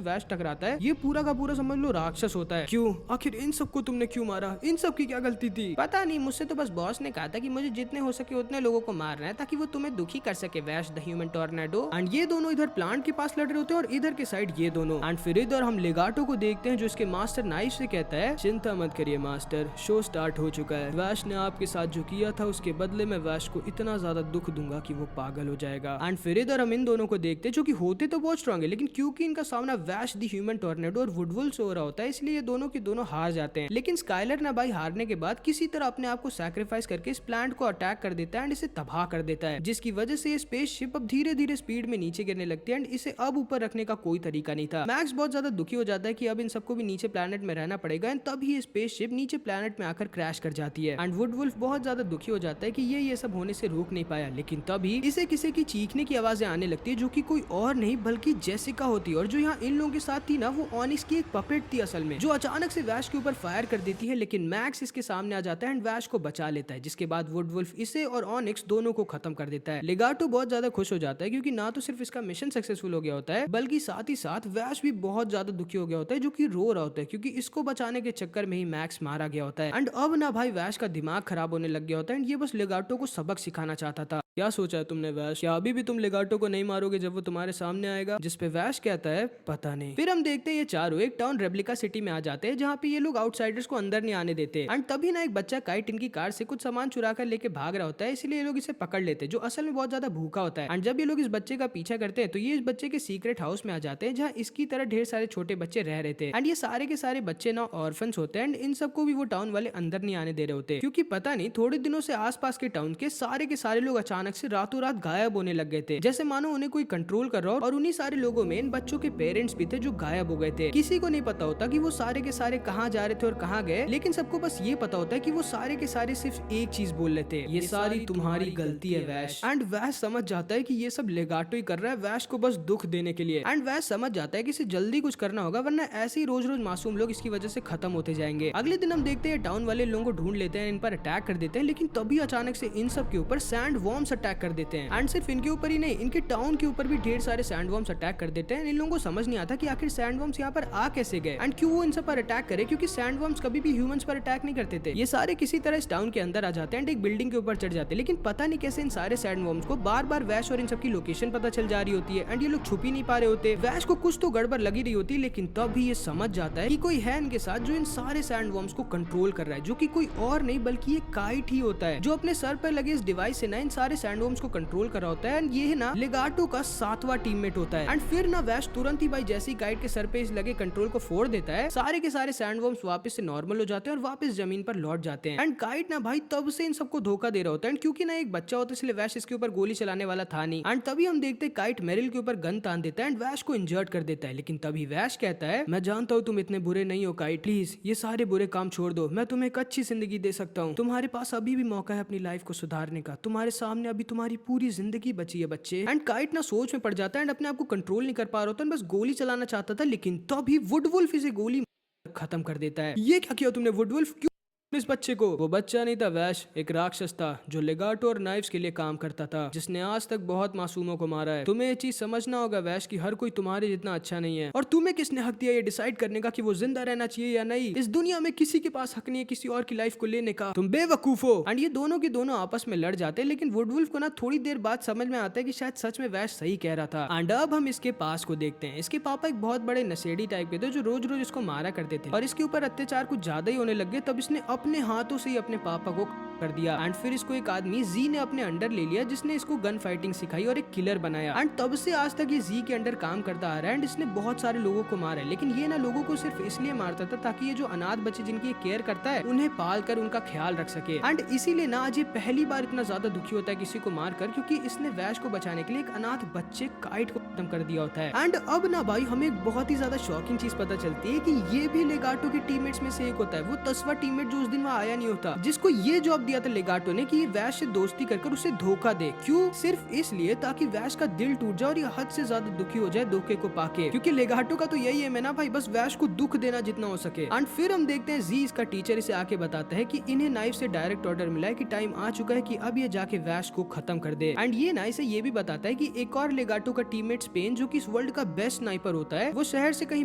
A: वैश टकराता है ये पूरा का पूरा समझ लो राक्षस होता है। क्यों, आखिर इन सबको तुमने क्यों मारा, इन सब की क्या गलती थी? पता नहीं, मुझसे तो बस बॉस ने कहा था कि मुझे जितने हो सके उतने लोगों को मारना है, ताकि वो तुम्हें दुखी कर सके वैश द ह्यूमन टॉर्नेडो। एंड ये दोनों इधर प्लांट के पास लड़ रहे होते हैं और इधर के साइड ये दोनों। एंड फिर इधर हम लेगाटो को देखते हैं, जो इसके मास्टर नाइफ से कहता है, चिंता मत करिए मास्टर, शो स्टार्ट हो चुका है। वैश ने आपके साथ जो किया था उसके बदले में वैश को इतना ज्यादा दुख दूंगा कि वो पागल हो जाएगा। एंड फिर इधर हम इन दोनों को देखते हैं, जो कि होते तो बहुत स्ट्रांग है, लेकिन क्योंकि इनका सामना वैश द ह्यूमन टॉर्नेडो और वुडवुल्फ से हो रहा होता है, इसलिए ये दोनों के दोनों हार जाते हैं। लेकिन स्काइलर ना भाई हारने के बाद किसी तरह अपने आप को सैक्रिफाइस करके इस प्लांट को अटैक कर देता है एंड इसे तबाह कर देता है, जिसकी वजह से ये स्पेस शिप अब धीरे धीरे स्पीड में नीचे गिरने लगती है एंड इसे अब ऊपर रखने का कोई तरीका नहीं था। मैक्स बहुत ज्यादा दुखी हो जाता है कि अब इन सबको भी नीचे प्लेनेट में रहना पड़ेगा, एंड तभी ये स्पेस शिप नीचे प्लेनेट में आकर क्रैश कर जाती है। एंड वुडवुल्फ बहुत ज्यादा दुखी हो जाता है कि ये सब होने से रोक नहीं पाया, लेकिन तभी इसे किसी की चीखने की आवाजें आने लगती है, जो कि कोई और नहीं बल्कि जेसिका होती है। और जो यहाँ इन लोगों के साथ थी ना, वो ऑनिक्स की एक पपेट थी असल में, जो अचानक से वैश के ऊपर फायर कर देती है, लेकिन मैक्स इसके सामने आ जाता है एंड वैश को बचा लेता है, जिसके बाद वुडवुल्फ इसे और ऑनिक्स दोनों को खत्म कर देता है। लेगाटो बहुत ज्यादा खुश हो जाता है, क्योंकि ना तो सिर्फ इसका मिशन सक्सेसफुल हो गया होता है, बल्कि साथ ही साथ वैश भी बहुत ज्यादा दुखी हो गया होता है, जो कि रो रहा होता है, क्योंकि इसको बचाने के चक्कर में ही मैक्स मारा गया होता है। एंड अब ना भाई वैश का दिमाग खराब होने लग गया होता है एंड ये बस लेगाटो को सबक सिखाना चाहता था। क्या सोचा है तुमने वैश, क्या अभी भी तुम लेगाटो को नहीं मारोगे जब वो तुम्हारे सामने आएगा? जिस पे वैश कहता है, पता नहीं। फिर हम देखते हैं ये चारों एक टाउन रेप्लिका सिटी में आ जाते हैं, जहाँ पे ये लोग आउटसाइडर्स को अंदर नहीं आने देते। एंड तभी ना एक बच्चा काइट इनकी कार से कुछ सामान चुरा कर लेके भाग रहा होता है, इसलिए ये लोग इसे पकड़ लेते हैं, जो असल में बहुत ज्यादा भूखा होता है। एंड जब ये लोग इस बच्चे का पीछा करते हैं तो ये इस बच्चे के सीक्रेट हाउस में आ जाते हैं, जहाँ इसकी तरह ढेर सारे छोटे बच्चे रह रहे थे। एंड ये सारे के सारे बच्चे ना ऑर्फन्स होते हैं, एंड इन सबको भी वो टाउन वाले अंदर नहीं आने दे रहे होते, क्योंकि पता नहीं थोड़े दिनों से आसपास के टाउन के सारे लोग अचानक अचानक से रातों रात गायब होने लग गए थे, जैसे मानो उन्हें कोई कंट्रोल कर रहा हो। और उन्हीं सारे लोगों में इन बच्चों के पेरेंट्स भी थे जो गायब हो गए थे। किसी को नहीं पता होता कि वो सारे के सारे कहाँ जा रहे थे और कहाँ गए, लेकिन सबको बस ये पता होता है कि वो सारे के सारे सिर्फ एक चीज बोल रहे थे, ये सारी तुम्हारी गलती है वैश। एंड वैश समझ जाता है कि ये सब लेगाटो ही कर रहा है वैश को बस दुख देने के लिए। एंड वैश समझ जाता है कि इसे जल्दी कुछ करना होगा, वरना ऐसे ही रोज रोज मासूम लोग इसकी वजह से खत्म होते जाएंगे। अगले दिन हम देखते हैं टाउन वाले लोगों को ढूंढ लेते हैं, इन पर अटैक कर देते हैं, लेकिन तभी अचानक से इन सब के ऊपर सैंड वॉर्म्स अटैक कर देते हैं। एंड सिर्फ इनके ऊपर ही नहीं, इनके टाउन के ऊपर भी ढेर सारे सैंड वॉर्म्स अटैक कर देते हैं। इन लोगों को समझ नहीं आता कि आखिर सैंड वॉर्म्स यहाँ पर आ कैसे गए एंड क्यों वो इन सब पर अटैक करे, क्योंकि सैंड वॉर्म्स कभी भी ह्यूमंस पर अटैक नहीं करते थे। ये सारे किसी तरह इस टाउन के अंदर आ जाते हैं, एक बिल्डिंग के ऊपर चढ़ जाते हैं, लेकिन पता नहीं कैसे इन सारे सैंड वॉर्म्स को बार बार वैश और इन सब की लोकेशन पता चल जा रही होती है एंड ये लोग छुप ही नहीं पा रहे होते। वैश को कुछ तो गड़बड़ लगी रही होती है, लेकिन तब भी ये समझ जाता है कि कोई है इनके साथ जो इन सारे सैंड वॉर्म्स को कंट्रोल कर रहा है, जो कि कोई और नहीं बल्कि ये काइट ही होता है, जो अपने सर पर लगे इस डिवाइस से ना इन सारे सैंड वॉर्म्स को कंट्रोल कर रहा होता है। एंड ये ना लेगाटो का 7वां टीममेट होता है। एंड फिर ना वैश तुरंत ही भाई जैसी काइट के सर पे इस लगे कंट्रोल को फोड़ देता है, सारे के सारे सैंड वॉर्म्स वापस से नॉर्मल हो जाते हैं और वापस जमीन पर लौट जाते हैं। एंड काइट ना भाई तब से इन सबको धोखा दे रहा होता है, क्योंकि ना एक बच्चा होता है इसलिए वैश इसके ऊपर गोली चलाने वाला था नहीं। एंड तभी हम देखते हैं काइट मेरिल के ऊपर गन तान देता है एंड वैश को इंजर्ड कर देता है, लेकिन तभी वैश कहता है मैं जानता हूँ तुम इतने बुरे नहीं हो काइट, प्लीज ये सारे बुरे काम छोड़ दो, मैं तुम्हें एक अच्छी जिंदगी दे सकता हूँ, तुम्हारे पास अभी भी मौका है अपनी लाइफ को सुधारने का, तुम्हारे सामने अभी तुम्हारी पूरी जिंदगी बची है बच्चे। एंड काइट ना सोच में पड़ जाता है एंड अपने आप को कंट्रोल नहीं कर पा रहा होता, बस गोली चलाना चाहता था, लेकिन तभी वुडवुल्फ इसे गोली खत्म कर देता है। ये क्या किया तुमने वुडवुल्फ, क्यों इस बच्चे को? वो बच्चा नहीं था वैश, एक राक्षस था जो लेगाटो और नाइफ्स के लिए काम करता था, जिसने आज तक बहुत मासूमों को मारा है। तुम्हें ये चीज समझना होगा वैश कि हर कोई तुम्हारे जितना अच्छा नहीं है, और तुम्हें किसने हक दिया ये डिसाइड करने का कि वो जिंदा रहना चाहिए या नहीं? इस दुनिया में किसी के पास हक नहीं है किसी और की लाइफ को लेने का, तुम बेवकूफ हो। एंड ये दोनों के दोनों आपस में लड़ जाते हैं, लेकिन वुडवुल्फ को ना थोड़ी देर बाद समझ में आता है कि शायद सच में वैश सही कह रहा था। एंड अब हम इसके पास को देखते हैं। इसके पापा एक बहुत बड़े नशेड़ी टाइप के थे जो रोज रोज इसको मारा करते थे, और इसके ऊपर अत्याचार कुछ ज्यादा ही होने लग गए। तब इसने अपने हाथों से अपने पापा को कर दिया। एंड फिर इसको एक आदमी जी ने अपने अंडर ले लिया, जिसने इसको गन फाइटिंग सिखाई और एक किलर बनाया। एंड तब से आज तक ये जी के अंडर काम करता आ रहा है एंड इसने बहुत सारे लोगों को मारा है, लेकिन ये ना लोगों को सिर्फ इसलिए मारता था ताकि ये जो अनाथ बच्चे जिनकी ये केयर करता है उन्हें पाल कर उनका ख्याल रख सके। एंड इसीलिए ना आज ये पहली बार इतना ज्यादा दुखी होता है किसी को मारकर, क्योंकि इसने वैश को बचाने के लिए एक अनाथ बच्चे काइट को खत्म कर दिया होता है। एंड अब ना भाई हमें एक बहुत ही ज्यादा शॉकिंग चीज पता चलती है कि ये भी लेगाटो के टीममेट्स में से एक होता है, वो 10वां टीममेट जो उस दिन वहाँ आया नहीं होता, जिसको ये जॉब दिया था लेगाटो ने कि ये वैश से दोस्ती कर उसे धोखा दे। क्यों? सिर्फ इसलिए ताकि वैश का दिल टूट जाए और ये हद से ज्यादा दुखी हो जाए धोखे को पाके, क्योंकि लेगाटो का तो यही है ना भाई, बस वैश को दुख देना जितना हो सके। एंड फिर हम देखते हैं जी इसका टीचर इसे आके बताता है कि इन्हें नाइफ से डायरेक्ट ऑर्डर मिला है कि टाइम आ चुका है कि अब ये जाके वैश को खत्म कर दे। एंड ये ना इसे ये भी बताता है कि एक और लेगाटो का टीममेट स्पेन, जो कि इस वर्ल्ड का बेस्ट स्नाइपर होता है, वो शहर से कहीं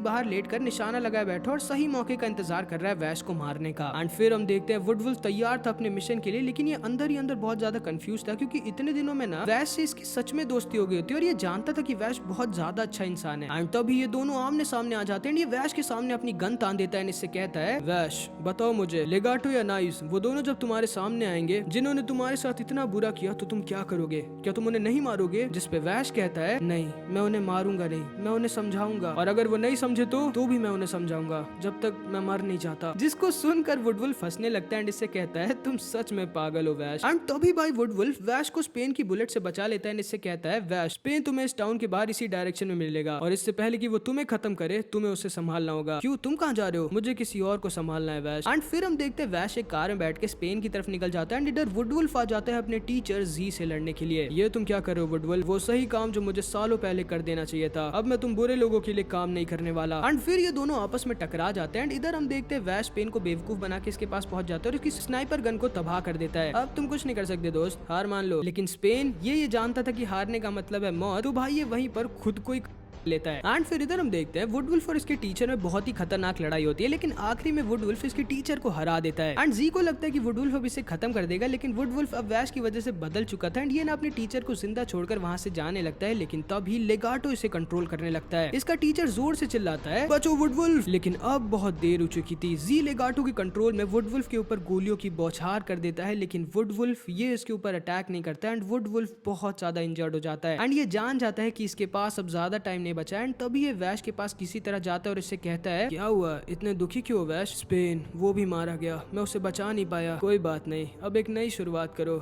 A: बाहर लेटकर निशाना लगाए बैठा और सही मौके का इंतजार कर रहा है वैश को मारने का। एंड फिर हम देखते हैं वुडवुल्फ तैयार था अपने मिशन के लिए, लेकिन ये अंदर ही अंदर बहुत ज्यादा कंफ्यूज था, क्योंकि इतने दिनों में ना वैश से इसकी सच में दोस्ती हो गई होती है और ये जानता था कि वैश बहुत ज्यादा अच्छा इंसान है। एंड तभी ये दोनों आमने सामने आ जाते हैं। ये वैश के सामने अपनी गन तान देता है, इससे कहता है वैश बताओ मुझे, लेगाटो या नाइस, वो दोनों जब तुम्हारे सामने आएंगे जिन्होंने तुम्हारे साथ इतना बुरा किया, तो तुम क्या करोगे? क्या तुम उन्हें नहीं मारोगे? जिस पे वैश कहता है नहीं, मैं उन्हें मारूंगा नहीं, मैं उन्हें समझाऊंगा, और अगर वो नहीं समझे तो भी मैं उन्हें समझाऊंगा, जब तक मैं मर नहीं जाता। जिसको सुनकर वुडवुल्फ हंसने लगता है एंड इससे कहता है तुम सच में पागल हो वैश। एंड तभी भाई वुडवुल्फ वैश को स्पेन की बुलेट से बचा लेता है, इससे कहता है वैश स्पेन तुम्हें इस टाउन के बाहर इसी डायरेक्शन में मिलेगा, और इससे पहले कि वो तुम्हें खत्म करे तुम्हें उसे संभालना होगा। क्यों, तुम कहाँ जा रहे हो? मुझे किसी और को संभालना है वैश। एंड फिर हम देखते हैं वैश एक कार में बैठ के स्पेन की तरफ निकल जाता है एंड इधर वुडवुल्फ आ जाता है अपने टीचर जी से लड़ने के लिए। ये तुम क्या कर रहे हो वुडवुल्फ? वो सही काम जो मुझे सालों पहले कर देना चाहिए था, अब मैं तुम बुरे लोगों के लिए काम नहीं करने वाला। एंड फिर ये दोनों आपस में टकरा जाते हैं एंड इधर हम देखते हैं वैश स्पेन को बेवकूफ बना के इसके पास पहुंच जाता है और इसकी स्नाइपर गन को तबाह कर देता है। अब तुम कुछ नहीं कर सकते दोस्त, हार मान लो। लेकिन स्पेन ये जानता था कि हारने का मतलब है मौत, तो भाई ये वहीं पर खुद को ही लेता है। एंड फिर इधर हम देखते हैं वुडवुल्फ और इसके टीचर में बहुत ही खतरनाक लड़ाई होती है, लेकिन आखिरी में वुडवुल्फ इसके टीचर को हरा देता है। एंड जी को लगता है कि वुडवुल्फ अब इसे खत्म कर देगा, लेकिन वुडवुल्फ अब वैश की वजह से बदल चुका था एंड ये ना अपने टीचर को जिंदा छोड़कर वहां से जाने लगता है, लेकिन तभी लेगाटो इसे कंट्रोल करने लगता है। इसका टीचर जोर से चिल्लाता है बचो वुडवुल्फ, लेकिन अब बहुत देर हो चुकी थी। जी लेगाटो के कंट्रोल में वुडवुल्फ के ऊपर गोलियों की बौछार कर देता है, लेकिन वुडवुल्फ ये इसके ऊपर अटैक नहीं करता एंड वुडवुल्फ बहुत ज्यादा इंजर्ड हो जाता है एंड ये जान जाता है कि इसके पास अब ज्यादा टाइम नहीं बचा। एंड तभी वैश के पास किसी तरह जाता है और इससे कहता है क्या हुआ, इतने दुखी क्यों हो वैश? स्पेन वो भी मारा गया, मैं उसे बचा नहीं पाया, कोई बात नहीं, अब एक नई शुरुआत करो।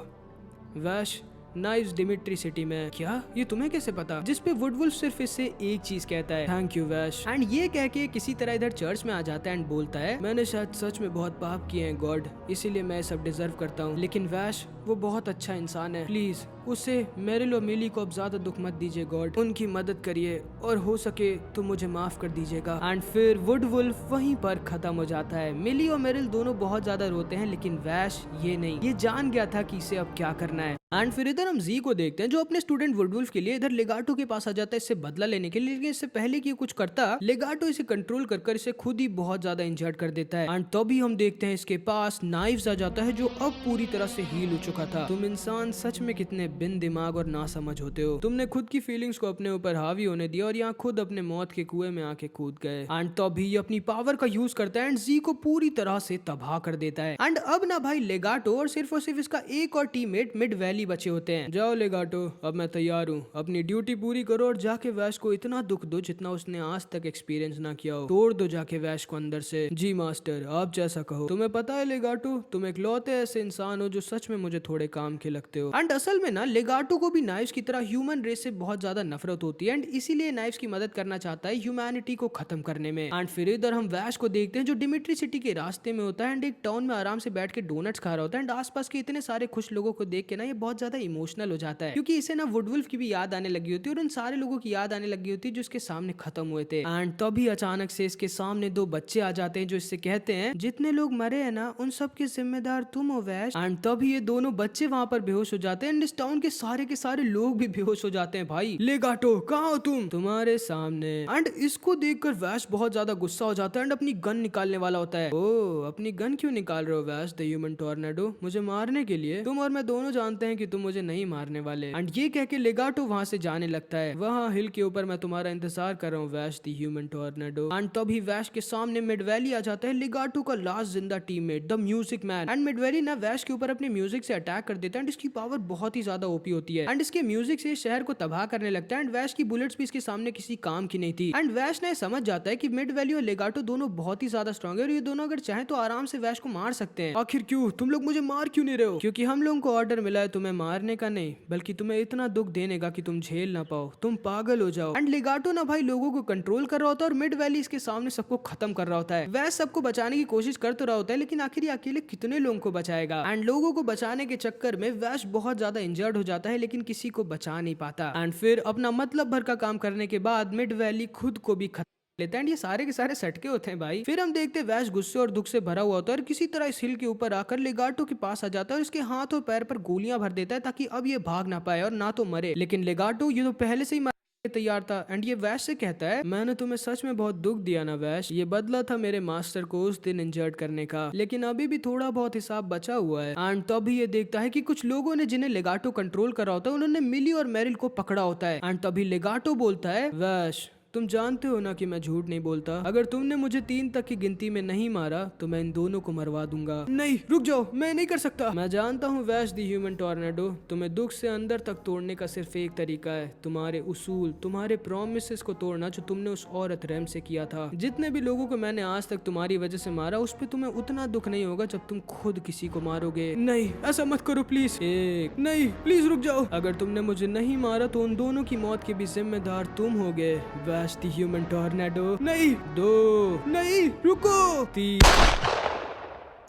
A: वैश नाइव्स डिमिट्री सिटी में। क्या ये तुम्हें कैसे पता? जिसपे वुडवुल्फ सिर्फ इससे एक चीज कहता है, थैंक यू वैश। एंड ये कह के किसी तरह इधर चर्च में आ जाता है एंड बोलता है, मैंने शायद सच में बहुत पाप किए हैं गॉड, इसीलिए मैं सब डिजर्व करता हूँ, लेकिन वैश वो बहुत अच्छा इंसान है, प्लीज उसे मेरिल और मिली को अब ज्यादा दुख मत दीजिए गॉड, उनकी मदद करिए और हो सके तो मुझे माफ कर दीजिएगा। एंड फिर वुडवुल्फ वहीं पर खत्म हो जाता है। मिली और मेरिल दोनों बहुत ज्यादा रोते हैं, लेकिन वैश ये नहीं, ये जान गया था कि इसे अब क्या करना है। एंड फिर इधर हम जी को देखते हैं जो अपने स्टूडेंट वुडवुल्फ के लिए इधर लेगाटो के पास आ जाता है इससे बदला लेने के लिए, लेकिन इससे पहले कि कुछ करता लेगाटो इसे कंट्रोल कर इसे खुद ही बहुत ज्यादा इंजर्ड कर देता है। एंड तभी हम देखते हैं इसके पास नाइव्स आ जाता है जो अब पूरी तरह से हील हो चुका था। तुम इंसान सच में कितने बिन दिमाग और ना समझ होते हो, तुमने खुद की फीलिंग्स को अपने ऊपर हावी होने दिया और यहाँ खुद अपने मौत के कुएं में आके कूद गए। एंड तभी ये अपनी पावर का यूज करता है एंड जी को पूरी तरह से तबाह कर देता है। एंड अब ना भाई लेगाटो और सिर्फ इसका एक और टीममेट मिड वैली बचे होते हैं। जाओ लेगाटो, अब मैं तैयार हूँ, अपनी ड्यूटी पूरी करो और जाके वैश को इतना दुख दो जितना उसने आज तक एक्सपीरियंस ना किया हो, तोड़ दो जाके वैश को अंदर से। जी मास्टर, आप जैसा कहो। तुम्हें पता है लेगाटो, तुम इकलौते ऐसे इंसान हो जो सच में मुझे थोड़े काम के लगते हो। एंड असल में ना लेगाटो को भी नाइव्स की तरह ह्यूमन रेस से बहुत ज्यादा नफरत होती है एंड इसीलिए नाइव्स की मदद करना चाहता है ह्यूमैनिटी को खत्म करने में। एंड फिर इधर हम वैश को देखते हैं जो डिमिट्री सिटी के रास्ते में होता है एंड एक टाउन में आराम से बैठ के डोनट्स खा रहा होता है एंड आसपास के इतने सारे खुश लोगों को देख के ना ये बहुत ज्यादा इमोशनल हो जाता है, क्योंकि इसे ना वुडवुल्फ की भी याद आने लगी होती है और उन सारे लोगों की याद आने लगी होती है जो इसके सामने खत्म हुए थे। एंड तभी अचानक से इसके सामने दो बच्चे आ जाते हैं जो इससे कहते हैं, जितने लोग मरे हैं ना उन सब के जिम्मेदार तुम हो वैश। एंड तभी ये दोनों बच्चे वहां पर बेहोश हो जाते हैं एंड इस टाउन के सारे लोग भी बेहोश हो जाते हैं। भाई लेगाटो कहाँ हो तुम? तुम्हारे सामने। एंड इसको देखकर वैश बहुत ज्यादा गुस्सा हो जाता है एंड अपनी गन निकालने वाला होता है। ओ, अपनी गन क्यों निकाल रहे हो वैश द ह्यूमन टॉर्नेडो, मुझे मारने के लिए? तुम और मैं दोनों जानते हैं कि तुम मुझे नहीं मारने वाले। एंड ये कह के लेगाटो वहां से जाने लगता है। वहाँ हिल के ऊपर मैं तुम्हारा इंतजार कर रहा हूँ वैश द ह्यूमन टॉर्नेडो। एंड तभी वैश के सामने मिडवैली आ जाता है, लेगाटो का लास्ट जिंदा teammate the music man. And Midvalley ना वैश के ऊपर अपने म्यूजिक से अटैक कर देता है एंड इसकी पावर बहुत ही ज्यादा ओपी होती है एंड इसके म्यूजिक से शहर को तबाह करने लगता है एंड वैश की बुलेट्स भी इसके सामने किसी काम की नहीं थी। एंड वैश ने समझ जाता है कि मिडवैली और लेगाटो दोनों बहुत ही ज्यादा स्ट्रॉन्ग है और ये दोनों अगर चाहे तो आराम से वैश को मार सकते हैं। आखिर क्यों तुम लोग मुझे मार क्यों नहीं रहे हो? क्योंकि हम लोगों को ऑर्डर मिला है तुम्हें मारने का नहीं, बल्कि तुम्हें इतना दुख देने का कि तुम झेल ना पाओ, तुम पागल हो जाओ। एंड लेगाटो ना भाई लोगों को कंट्रोल कर रहा होता है और मिड वैली इसके सामने सबको खत्म कर रहा होता है। वैश सबको बचाने की कोशिश कर तो रहा होता है, लेकिन आखिर ये अकेले कितने लोगों को बचाएगा? एंड लोगों को बचाने के चक्कर में वैश बहुत ज्यादा इंजर्ड हो जाता है, लेकिन किसी को बचा नहीं पाता। एंड फिर अपना मतलब भर का काम करने के बाद मिड वैली खुद को भी लेते हैं। ये सारे के सारे सटके होते हैं भाई। फिर हम देखते हैं वैश गुस्से और दुख से भरा हुआ होता है और किसी तरह इस हिल के ऊपर आकर लेगाटो के पास आ जाता है और इसके हाथ और पैर पर गोलियां भर देता है ताकि अब ये भाग ना पाए और ना तो मरे। लेकिन लेगाटो ये तो पहले से ही तैयार था एंड ये वैश से कहता है, मैंने तुम्हें सच में बहुत दुख दिया ना वैश, ये बदला था मेरे मास्टर को उस दिन इंजर्ड करने का, लेकिन अभी भी थोड़ा बहुत हिसाब बचा हुआ है। एंड तभी ये देखता है कि कुछ लोगों ने जिन्हें लेगाटो कंट्रोल कर रहा होता है उन्होंने मिली और मेरिल को पकड़ा होता है। एंड तभी लेगाटो बोलता है, वैश तुम जानते हो ना कि मैं झूठ नहीं बोलता, अगर तुमने मुझे 3 तक की गिनती में नहीं मारा तो मैं इन दोनों को मरवा दूंगा। नहीं रुक जाओ, मैं नहीं कर सकता। मैं जानता हूँ वैश द ह्यूमन टॉर्नेडो, तुम्हें दुख से अंदर तक तोड़ने का सिर्फ एक तरीका है, तुम्हारे उसूल, तुम्हारे प्रोमिसेस को तोड़ना जो तुमने उस औरत रैम से किया था। जितने भी लोगों को मैंने आज तक तुम्हारी वजह से मारा उस पर तुम्हें उतना दुख नहीं होगा जब तुम खुद किसी को मारोगे। नहीं ऐसा मत करो प्लीज। एक नहीं प्लीज रुक जाओ, अगर तुमने मुझे नहीं मारा तो उन दोनों की मौत के भी जिम्मेदार तुम होगे वैश द ह्यूमन टॉर्नेडो। नहीं, 2 नहीं, रुको, 3।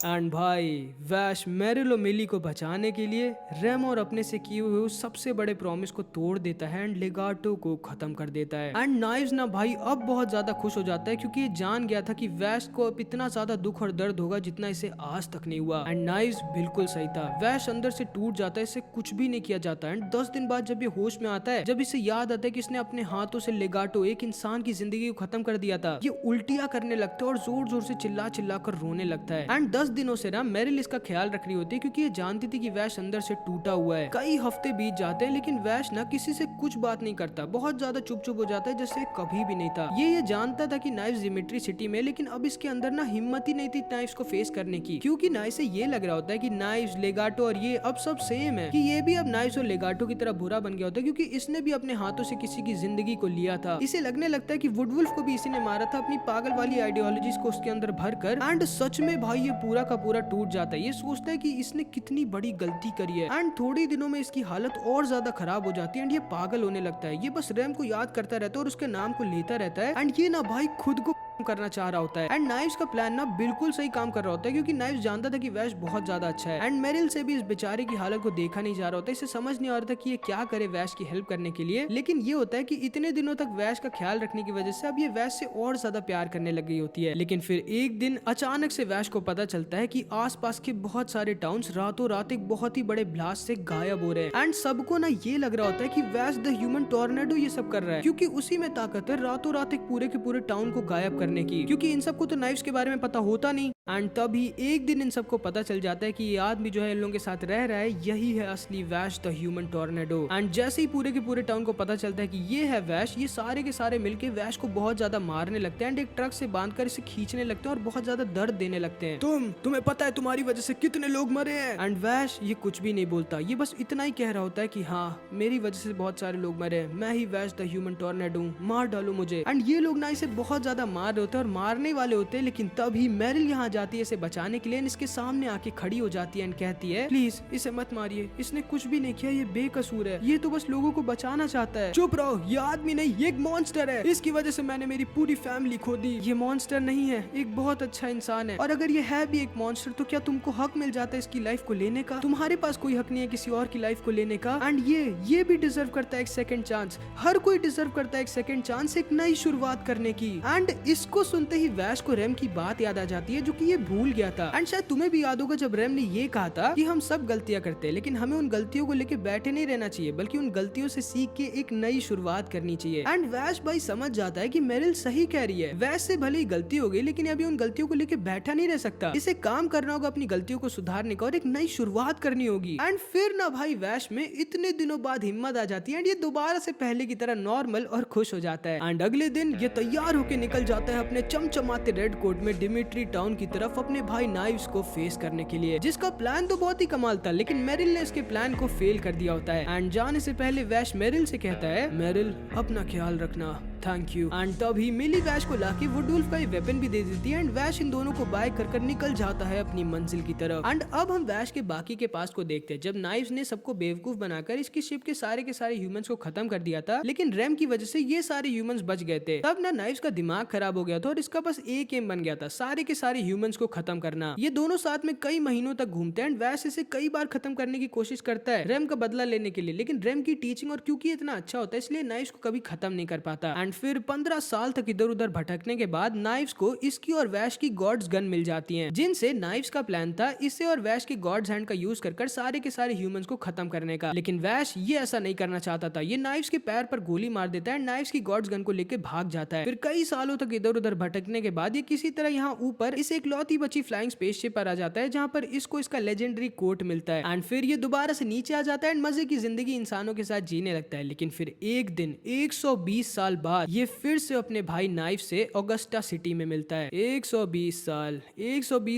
A: एंड भाई वैश मेरिल और मिली को बचाने के लिए रेम और अपने से किए हुए उस सबसे बड़े प्रॉमिस को तोड़ देता है एंड लेगाटो को खत्म कर देता है। एंड नाइव्स ना भाई अब बहुत ज्यादा खुश हो जाता है क्योंकि ये जान गया था कि वैश को अब इतना ज्यादा दुख और दर्द होगा जितना इसे आज तक नहीं हुआ। एंड नाइव्स बिल्कुल सही था, वैश अंदर से टूट जाता है, इसे कुछ भी नहीं किया जाता। एंड 10 दिन बाद जब ये होश में आता है, जब इसे याद आता है कि इसने अपने हाथों से लेगाटो एक इंसान की जिंदगी को खत्म कर दिया था, ये उल्टियां करने लगता है और जोर जोर से चिल्ला चिल्ला कर रोने लगता है। एंड 10 दिनों से ना मेरिल इसका ख्याल रख रही होती है क्योंकि ये जानती थी कि वैश अंदर से टूटा हुआ है। कई हफ्ते बीत जाते हैं लेकिन वैश ना किसी से कुछ बात नहीं करता, बहुत ज्यादा चुप चुप हो जाता है जैसे कभी भी नहीं था। ये जानता था कि नाइव्स डिमिट्री सिटी में, लेकिन अब इसके अंदर ना हिम्मत ही नहीं थी नाइव्स को फेस करने की, क्योंकि ना इसे ये लग रहा होता है कि नाइव्स, लेगाटो और ये अब सब सेम है, कि ये भी अब नाइव्स और लेगाटो की तरह बुरा बन गया होता है क्योंकि इसने भी अपने हाथों से किसी की जिंदगी को लिया था। इसे लगने लगता है कि वुडवुल्फ को भी इसी ने मारा था अपनी पागल वाली आइडियोलॉजीज को उसके अंदर भर कर। एंड सच में भाई ये पूरा पूरा का पूरा टूट जाता है। ये सोचता है कि इसने कितनी बड़ी गलती करी है एंड थोड़ी दिनों में इसकी हालत और ज्यादा खराब हो जाती है एंड ये पागल होने लगता है। ये बस रैम को याद करता रहता है और उसके नाम को लेता रहता है एंड ये ना भाई खुद को करना चाह रहा होता है एंड नाइव्स का प्लान ना बिल्कुल सही काम कर रहा होता है, क्योंकि नाइव्स जानता था कि वैश बहुत ज्यादा अच्छा है एंड मेरिल से भी इस बेचारे की हालत को देखा नहीं जा रहा होता। इसे समझ नहीं आ रहा था कि ये क्या करे वैश की हेल्प करने के लिए, लेकिन ये होता है कि इतने दिनों तक वैश का ख्याल रखने की वजह से अब ये वैश से और ज्यादा प्यार करने लग गई होती है। लेकिन फिर एक दिन अचानक से वैश को पता चलता है कि आसपास के बहुत सारे टाउन्स रातों रात एक बहुत ही बड़े ब्लास्ट से गायब हो रहे हैं एंड सबको ना ये लग रहा होता है कि वैश द ह्यूमन टॉर्नेडो ये सब कर रहा है, क्योंकि उसी में ताकत है रातों रात एक पूरे के पूरे टाउन को गायब करने की, क्योंकि इन सबको तो नाइफ्स के बारे में पता होता नहीं। एंड तभी एक दिन इन सबको पता चल जाता है कि ये आदमी जो है इन लोगों के साथ रह रहा है यही है असली वैश द ह्यूमन टॉर्नेडो। एंड जैसे ही पूरे के पूरे टाउन को पता चलता है कि ये है वैश, ये सारे के सारे मिलके वैश को बहुत ज्यादा मारने लगते हैं एंड एक ट्रक से बांधकर इसे खींचने लगते हैं और बहुत ज्यादा दर्द देने लगते हैं। तुम्हें पता है तुम्हारी वजह से कितने लोग मरे हैं? एंड वैश ये कुछ भी नहीं बोलता, ये बस इतना ही कह रहा होता है कि हाँ मेरी वजह से बहुत सारे लोग मरे हैं, मैं ही वैश द ह्यूमन टॉर्नेडो, मार डालो मुझे। एंड ये लोग ना इसे बहुत ज्यादा मार रहे होते हैं और मारने वाले होते हैं, लेकिन तभी मेरिल यहाँ जाती है इसे बचाने के लिए, इसके सामने आके खड़ी हो जाती है एंड कहती है प्लीज इसे मत मारिए, इसने कुछ भी नहीं किया, ये बेकसूर है, ये तो बस लोगों को बचाना चाहता है। चुप रहो, ये आदमी नहीं, ये एक मॉन्स्टर है, इसकी वजह से मैंने मेरी पूरी फैमिली खो दी। ये मॉन्स्टर नहीं है, एक बहुत अच्छा इंसान है, और अगर ये है भी एक मॉन्स्टर तो क्या तुमको हक मिल जाता है इसकी लाइफ को लेने का? तुम्हारे पास कोई हक नहीं है किसी और की लाइफ को लेने का। एंड ये भी डिजर्व करता है एक सेकंड चांस, हर कोई डिजर्व करता है एक सेकंड चांस, एक नई शुरुआत करने की। एंड इसको सुनते ही वैश को रेम की बात याद आ जाती है जो कि ये भूल गया था। एंड शायद तुम्हें भी याद होगा जब रेम ने ये कहा था कि हम सब गलतियां करते हैं, लेकिन हमें उन गलतियों को लेके बैठे नहीं रहना चाहिए, बल्कि उन गलतियों से सीख के एक नई शुरुआत करनी चाहिए। एंड वैश भाई समझ जाता है कि मेरिल सही कह रही है, वैश से भले ही गलती हो गई लेकिन अभी उन गलतियों को लेके बैठा नहीं रह सकता, इसे काम करना होगा अपनी गलतियों को सुधारने का और एक नई शुरुआत करनी होगी। एंड फिर ना भाई वैश में इतने दिनों बाद हिम्मत आ जाती है एंड ये दोबारा से पहले की तरह नॉर्मल और खुश हो जाता है। एंड अगले दिन ये तैयार होके निकल जाता है अपने चमचमाते रेड कोट में डिमिट्री टाउन की तरफ अपने भाई नाइव्स को फेस करने के लिए, जिसका प्लान तो बहुत ही कमाल था, लेकिन मेरिल ने इसके प्लान को फेल कर दिया होता है। एंड जाने से पहले वैश मेरिल से कहता है मेरिल अपना ख्याल रखना, थैंक यू। एंड तभी मिली वैश को लाके वुडवुल्फ का वेपन भी दे देती है एंड वैश इन दोनों को बाय कर निकल जाता है अपनी मंजिल की तरफ। एंड अब हम वैश के बाकी के पास को देखते हैं, जब नाइव्स ने सबको बेवकूफ बनाकर इसकी शिप के सारे ह्यूमंस को खत्म कर दिया था, लेकिन रेम की वजह से ये सारे ह्यूमंस बच गए थे। तब ना नाइव्स का दिमाग खराब हो गया था और इसका बस एक एम बन गया था, सारे के सारे ह्यूमंस को खत्म करना। ये दोनों साथ में कई महीनों तक घूमते हैं एंड वैश इसे कई बार खत्म करने की कोशिश करता है रेम का बदला लेने के लिए, लेकिन रेम की टीचिंग और क्योंकि इतना अच्छा होता है इसलिए नाइव्स को कभी खत्म नहीं कर पाता। एंड फिर 15 साल तक इधर उधर भटकने के बाद नाइव्स को इसकी और वैश की गॉड्स गन मिल जाती हैं, जिनसे नाइव्स का प्लान था इसे और वैश की गॉड्स हैंड का यूज कर सारे के सारे ह्यूमंस को खत्म करने का, लेकिन वैश ये ऐसा नहीं करना चाहता था। ये नाइव्स के पैर पर गोली मार देता है, नाइव्स की गॉड्स गन को लेकर भाग जाता है। फिर कई सालों तक इधर उधर भटकने के बाद ये किसी तरह यहाँ ऊपर इस एक लौती बची फ्लाइंग स्पेसशिप पर आ जाता है, जहाँ पर इसको इसका लेजेंडरी कोट मिलता है। एंड फिर ये दोबारा से नीचे आ जाता है एंड मजे की जिंदगी इंसानों के साथ जीने लगता है। लेकिन फिर एक दिन 120 साल बाद ये फिर से अपने भाई नाइफ से ऑगस्टा सिटी में मिलता है। 120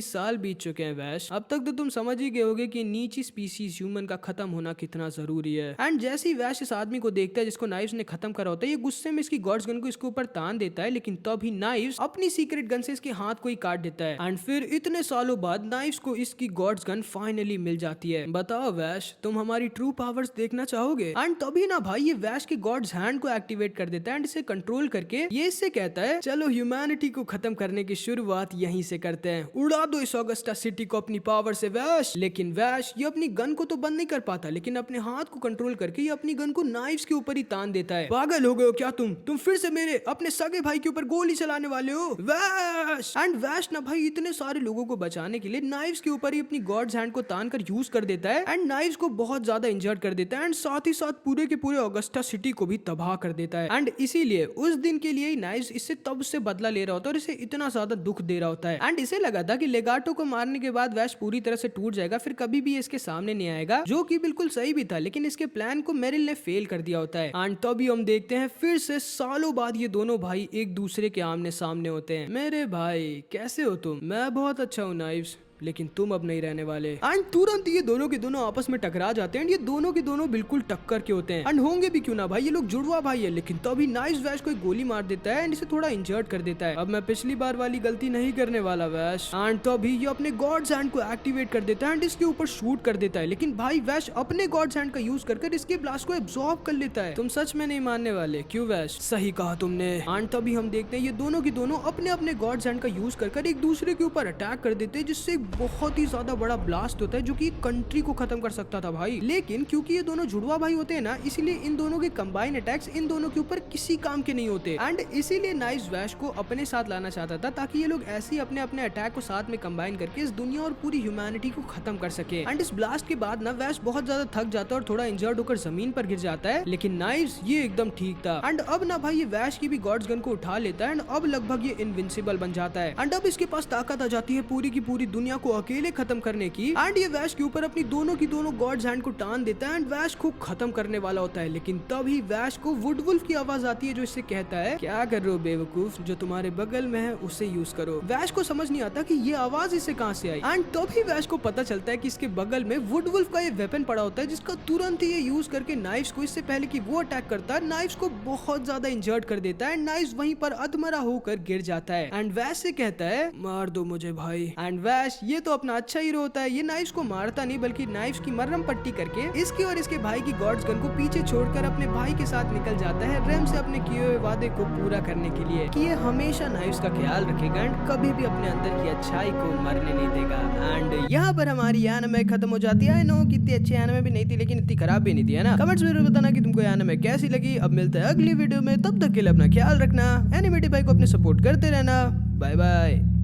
A: साल बीत चुके हैं वैश। अब तक तो तुम समझ ही गए होगे कि नीची स्पीसीज ह्यूमन का खत्म होना कितना जरूरी है। एंड जैसे ही वैश इस आदमी को देखता है जिसको नाइव्स ने खत्म करा होता है, ये गुस्से में इसकी गॉड्स गन को इसके ऊपर तान देता है, लेकिन तभी नाइव्स अपनी सीक्रेट गन से इसके हाथ को ही काट देता है। एंड फिर इतने सालों बाद नाइव्स को इसकी गॉड्स गन फाइनली मिल जाती है। बताओ वैश, तुम हमारी ट्रू पावर्स देखना चाहोगे? एंड तभी ना भाई ये वैश के गॉड्स हैंड को एक्टिवेट कर देता है एंड इसे कंट्रोल करके ये इससे कहता है चलो ह्यूमैनिटी को खत्म करने की शुरुआत यहीं से करते हैं, उड़ा दो इस ऑगस्टा सिटी को अपनी पावर से वैश। लेकिन वैश ये अपनी गन को तो बंद नहीं कर पाता, लेकिन अपने हाथ को कंट्रोल करके ये अपनी गन को नाइव्स के ऊपर ही तान देता है। पागल हो गए हो क्या तुम फिर से मेरे अपने सगे भाई के ऊपर गोली चलाने वाले हो वैश। एंड वैश ना भाई इतने सारे लोगों को बचाने के लिए नाइव्स के ऊपर ही अपनी गॉड्स हैंड को तान कर यूज कर देता है एंड नाइव्स को बहुत ज्यादा इंजर्ड कर देता है एंड साथ ही साथ पूरे के पूरे ऑगस्टा सिटी को भी तबाह कर देता है। एंड इसीलिए उस दिन के लिए ही नाइव्स इससे तब से बदला ले रहा होता है और इसे इतना ज्यादा दुख दे रहा होता है। एंड इसे लगा था कि लेगाटो को मारने के बाद वैश पूरी तरह से टूट जाएगा, फिर कभी भी इसके सामने नहीं आएगा, जो कि बिल्कुल सही भी था, लेकिन इसके प्लान को मेरिल ने फेल कर दिया होता है। एंड तभी हम देखते हैं फिर से सालों बाद ये दोनों भाई एक दूसरे के आमने सामने होते हैं। मेरे भाई कैसे हो तुम? मैं बहुत अच्छा हूँ नाइव्स, लेकिन तुम अब नहीं रहने वाले। एंड तुरंत ये दोनों के दोनों आपस में टकरा जाते हैं। ये दोनों के दोनों बिल्कुल टक्कर के होते हैं एंड होंगे भी क्यों ना भाई, ये लोग जुड़वा भाई है। लेकिन तभी नाइस वैश को एक गोली मार देता है एंड इसे थोड़ा इंजर्ड कर देता है। अब मैं पिछली बार वाली गलती नहीं करने वाला वैश। एंड तभी ये अपने गॉड्स हैंड को एक्टिवेट कर देता है एंड इसके ऊपर शूट कर देता है। लेकिन भाई वैश अपने गॉड्स हैंड का यूज कर इसके ब्लास्ट को एब्जॉर्ब कर लेता है। तुम सच में नहीं मानने वाले, क्यों वैश? सही कहा तुमने। एंड तभी हम देखते हैं ये दोनों की दोनों अपने अपने गॉड्स हैंड का यूज कर एक दूसरे के ऊपर अटैक कर देते हैं, जिससे एक बहुत ही ज्यादा बड़ा ब्लास्ट होता है जो कि कंट्री को खत्म कर सकता था भाई। लेकिन क्योंकि ये दोनों जुड़वा भाई होते हैं ना, इसीलिए इन दोनों के कंबाइन अटैक्स इन दोनों के ऊपर किसी काम के नहीं होते। एंड इसीलिए नाइस वैश को अपने साथ लाना चाहता था ताकि ये लोग ऐसे ही अपने अपने अटैक को साथ में कंबाइन करके इस दुनिया और पूरी ह्यूमैनिटी को खत्म कर सके। एंड इस ब्लास्ट के बाद ना वैश बहुत ज्यादा थक जाता है और थोड़ा इंजर्ड होकर जमीन पर गिर जाता है। लेकिन नाइस ये एकदम ठीक था। एंड अब ना भाई ये वैश की भी गॉड्स गन को उठा लेता है एंड अब लगभग ये इनविंसिबल बन जाता है। एंड अब इसके पास ताकत आ जाती है पूरी की पूरी दुनिया को अकेले खत्म करने की। एंड ये वैश के ऊपर अपनी दोनों की दोनों गॉड्स हैंड को टान देता है एंड वैश को खत्म करने वाला होता है। लेकिन तभी वैश को वुडवुल्फ की आवाज आती है जो इससे कहता है, क्या कर रहे हो बेवकूफ, जो तुम्हारे बगल में है उसे यूज करो। वैश को समझ नहीं आता कि ये आवाज इसे कहां से आई। एंड तभी वैश को पता चलता है कि इसके बगल में वुडवुल्फ का ये वेपन पड़ा होता है, जिसका तुरंत ही ये यूज करके नाइफ्स को, इससे पहले कि वो अटैक करता है, नाइफ्स को बहुत ज्यादा इंजर्ड कर देता है। नाइफ्स वहीं पर अधमरा होकर गिर जाता है। एंड वैश से कहता है, मार दो मुझे भाई। एंड वैश ये तो अपना अच्छा हीरो होता है, ये नाइफ्स को मारता नहीं बल्कि नाइफ्स की मरहम पट्टी करके इसके और इसके भाई की गॉड्स गन को पीछे छोड़कर अपने भाई के साथ निकल जाता है रेम से अपने किए हुए वादे को पूरा करने के लिए कि ये हमेशा नाइफ्स का ख्याल रखेगा एंड कभी भी अपने अंदर की अच्छाई को मरने नहीं देगा। एंड यहाँ पर हमारी एनिमे खत्म हो जाती है। नो कितनी अच्छी एनिमे भी नहीं थी लेकिन इतनी खराब भी नहीं थी, है ना। कमेंट्स में जरूर बताना कि तुमको एनिमे कैसी लगी। अब मिलते हैं अगली वीडियो में, तब तक के लिए अपना ख्याल रखना, एनिमेटेड भाई को अपने सपोर्ट करते रहना। Bye bye.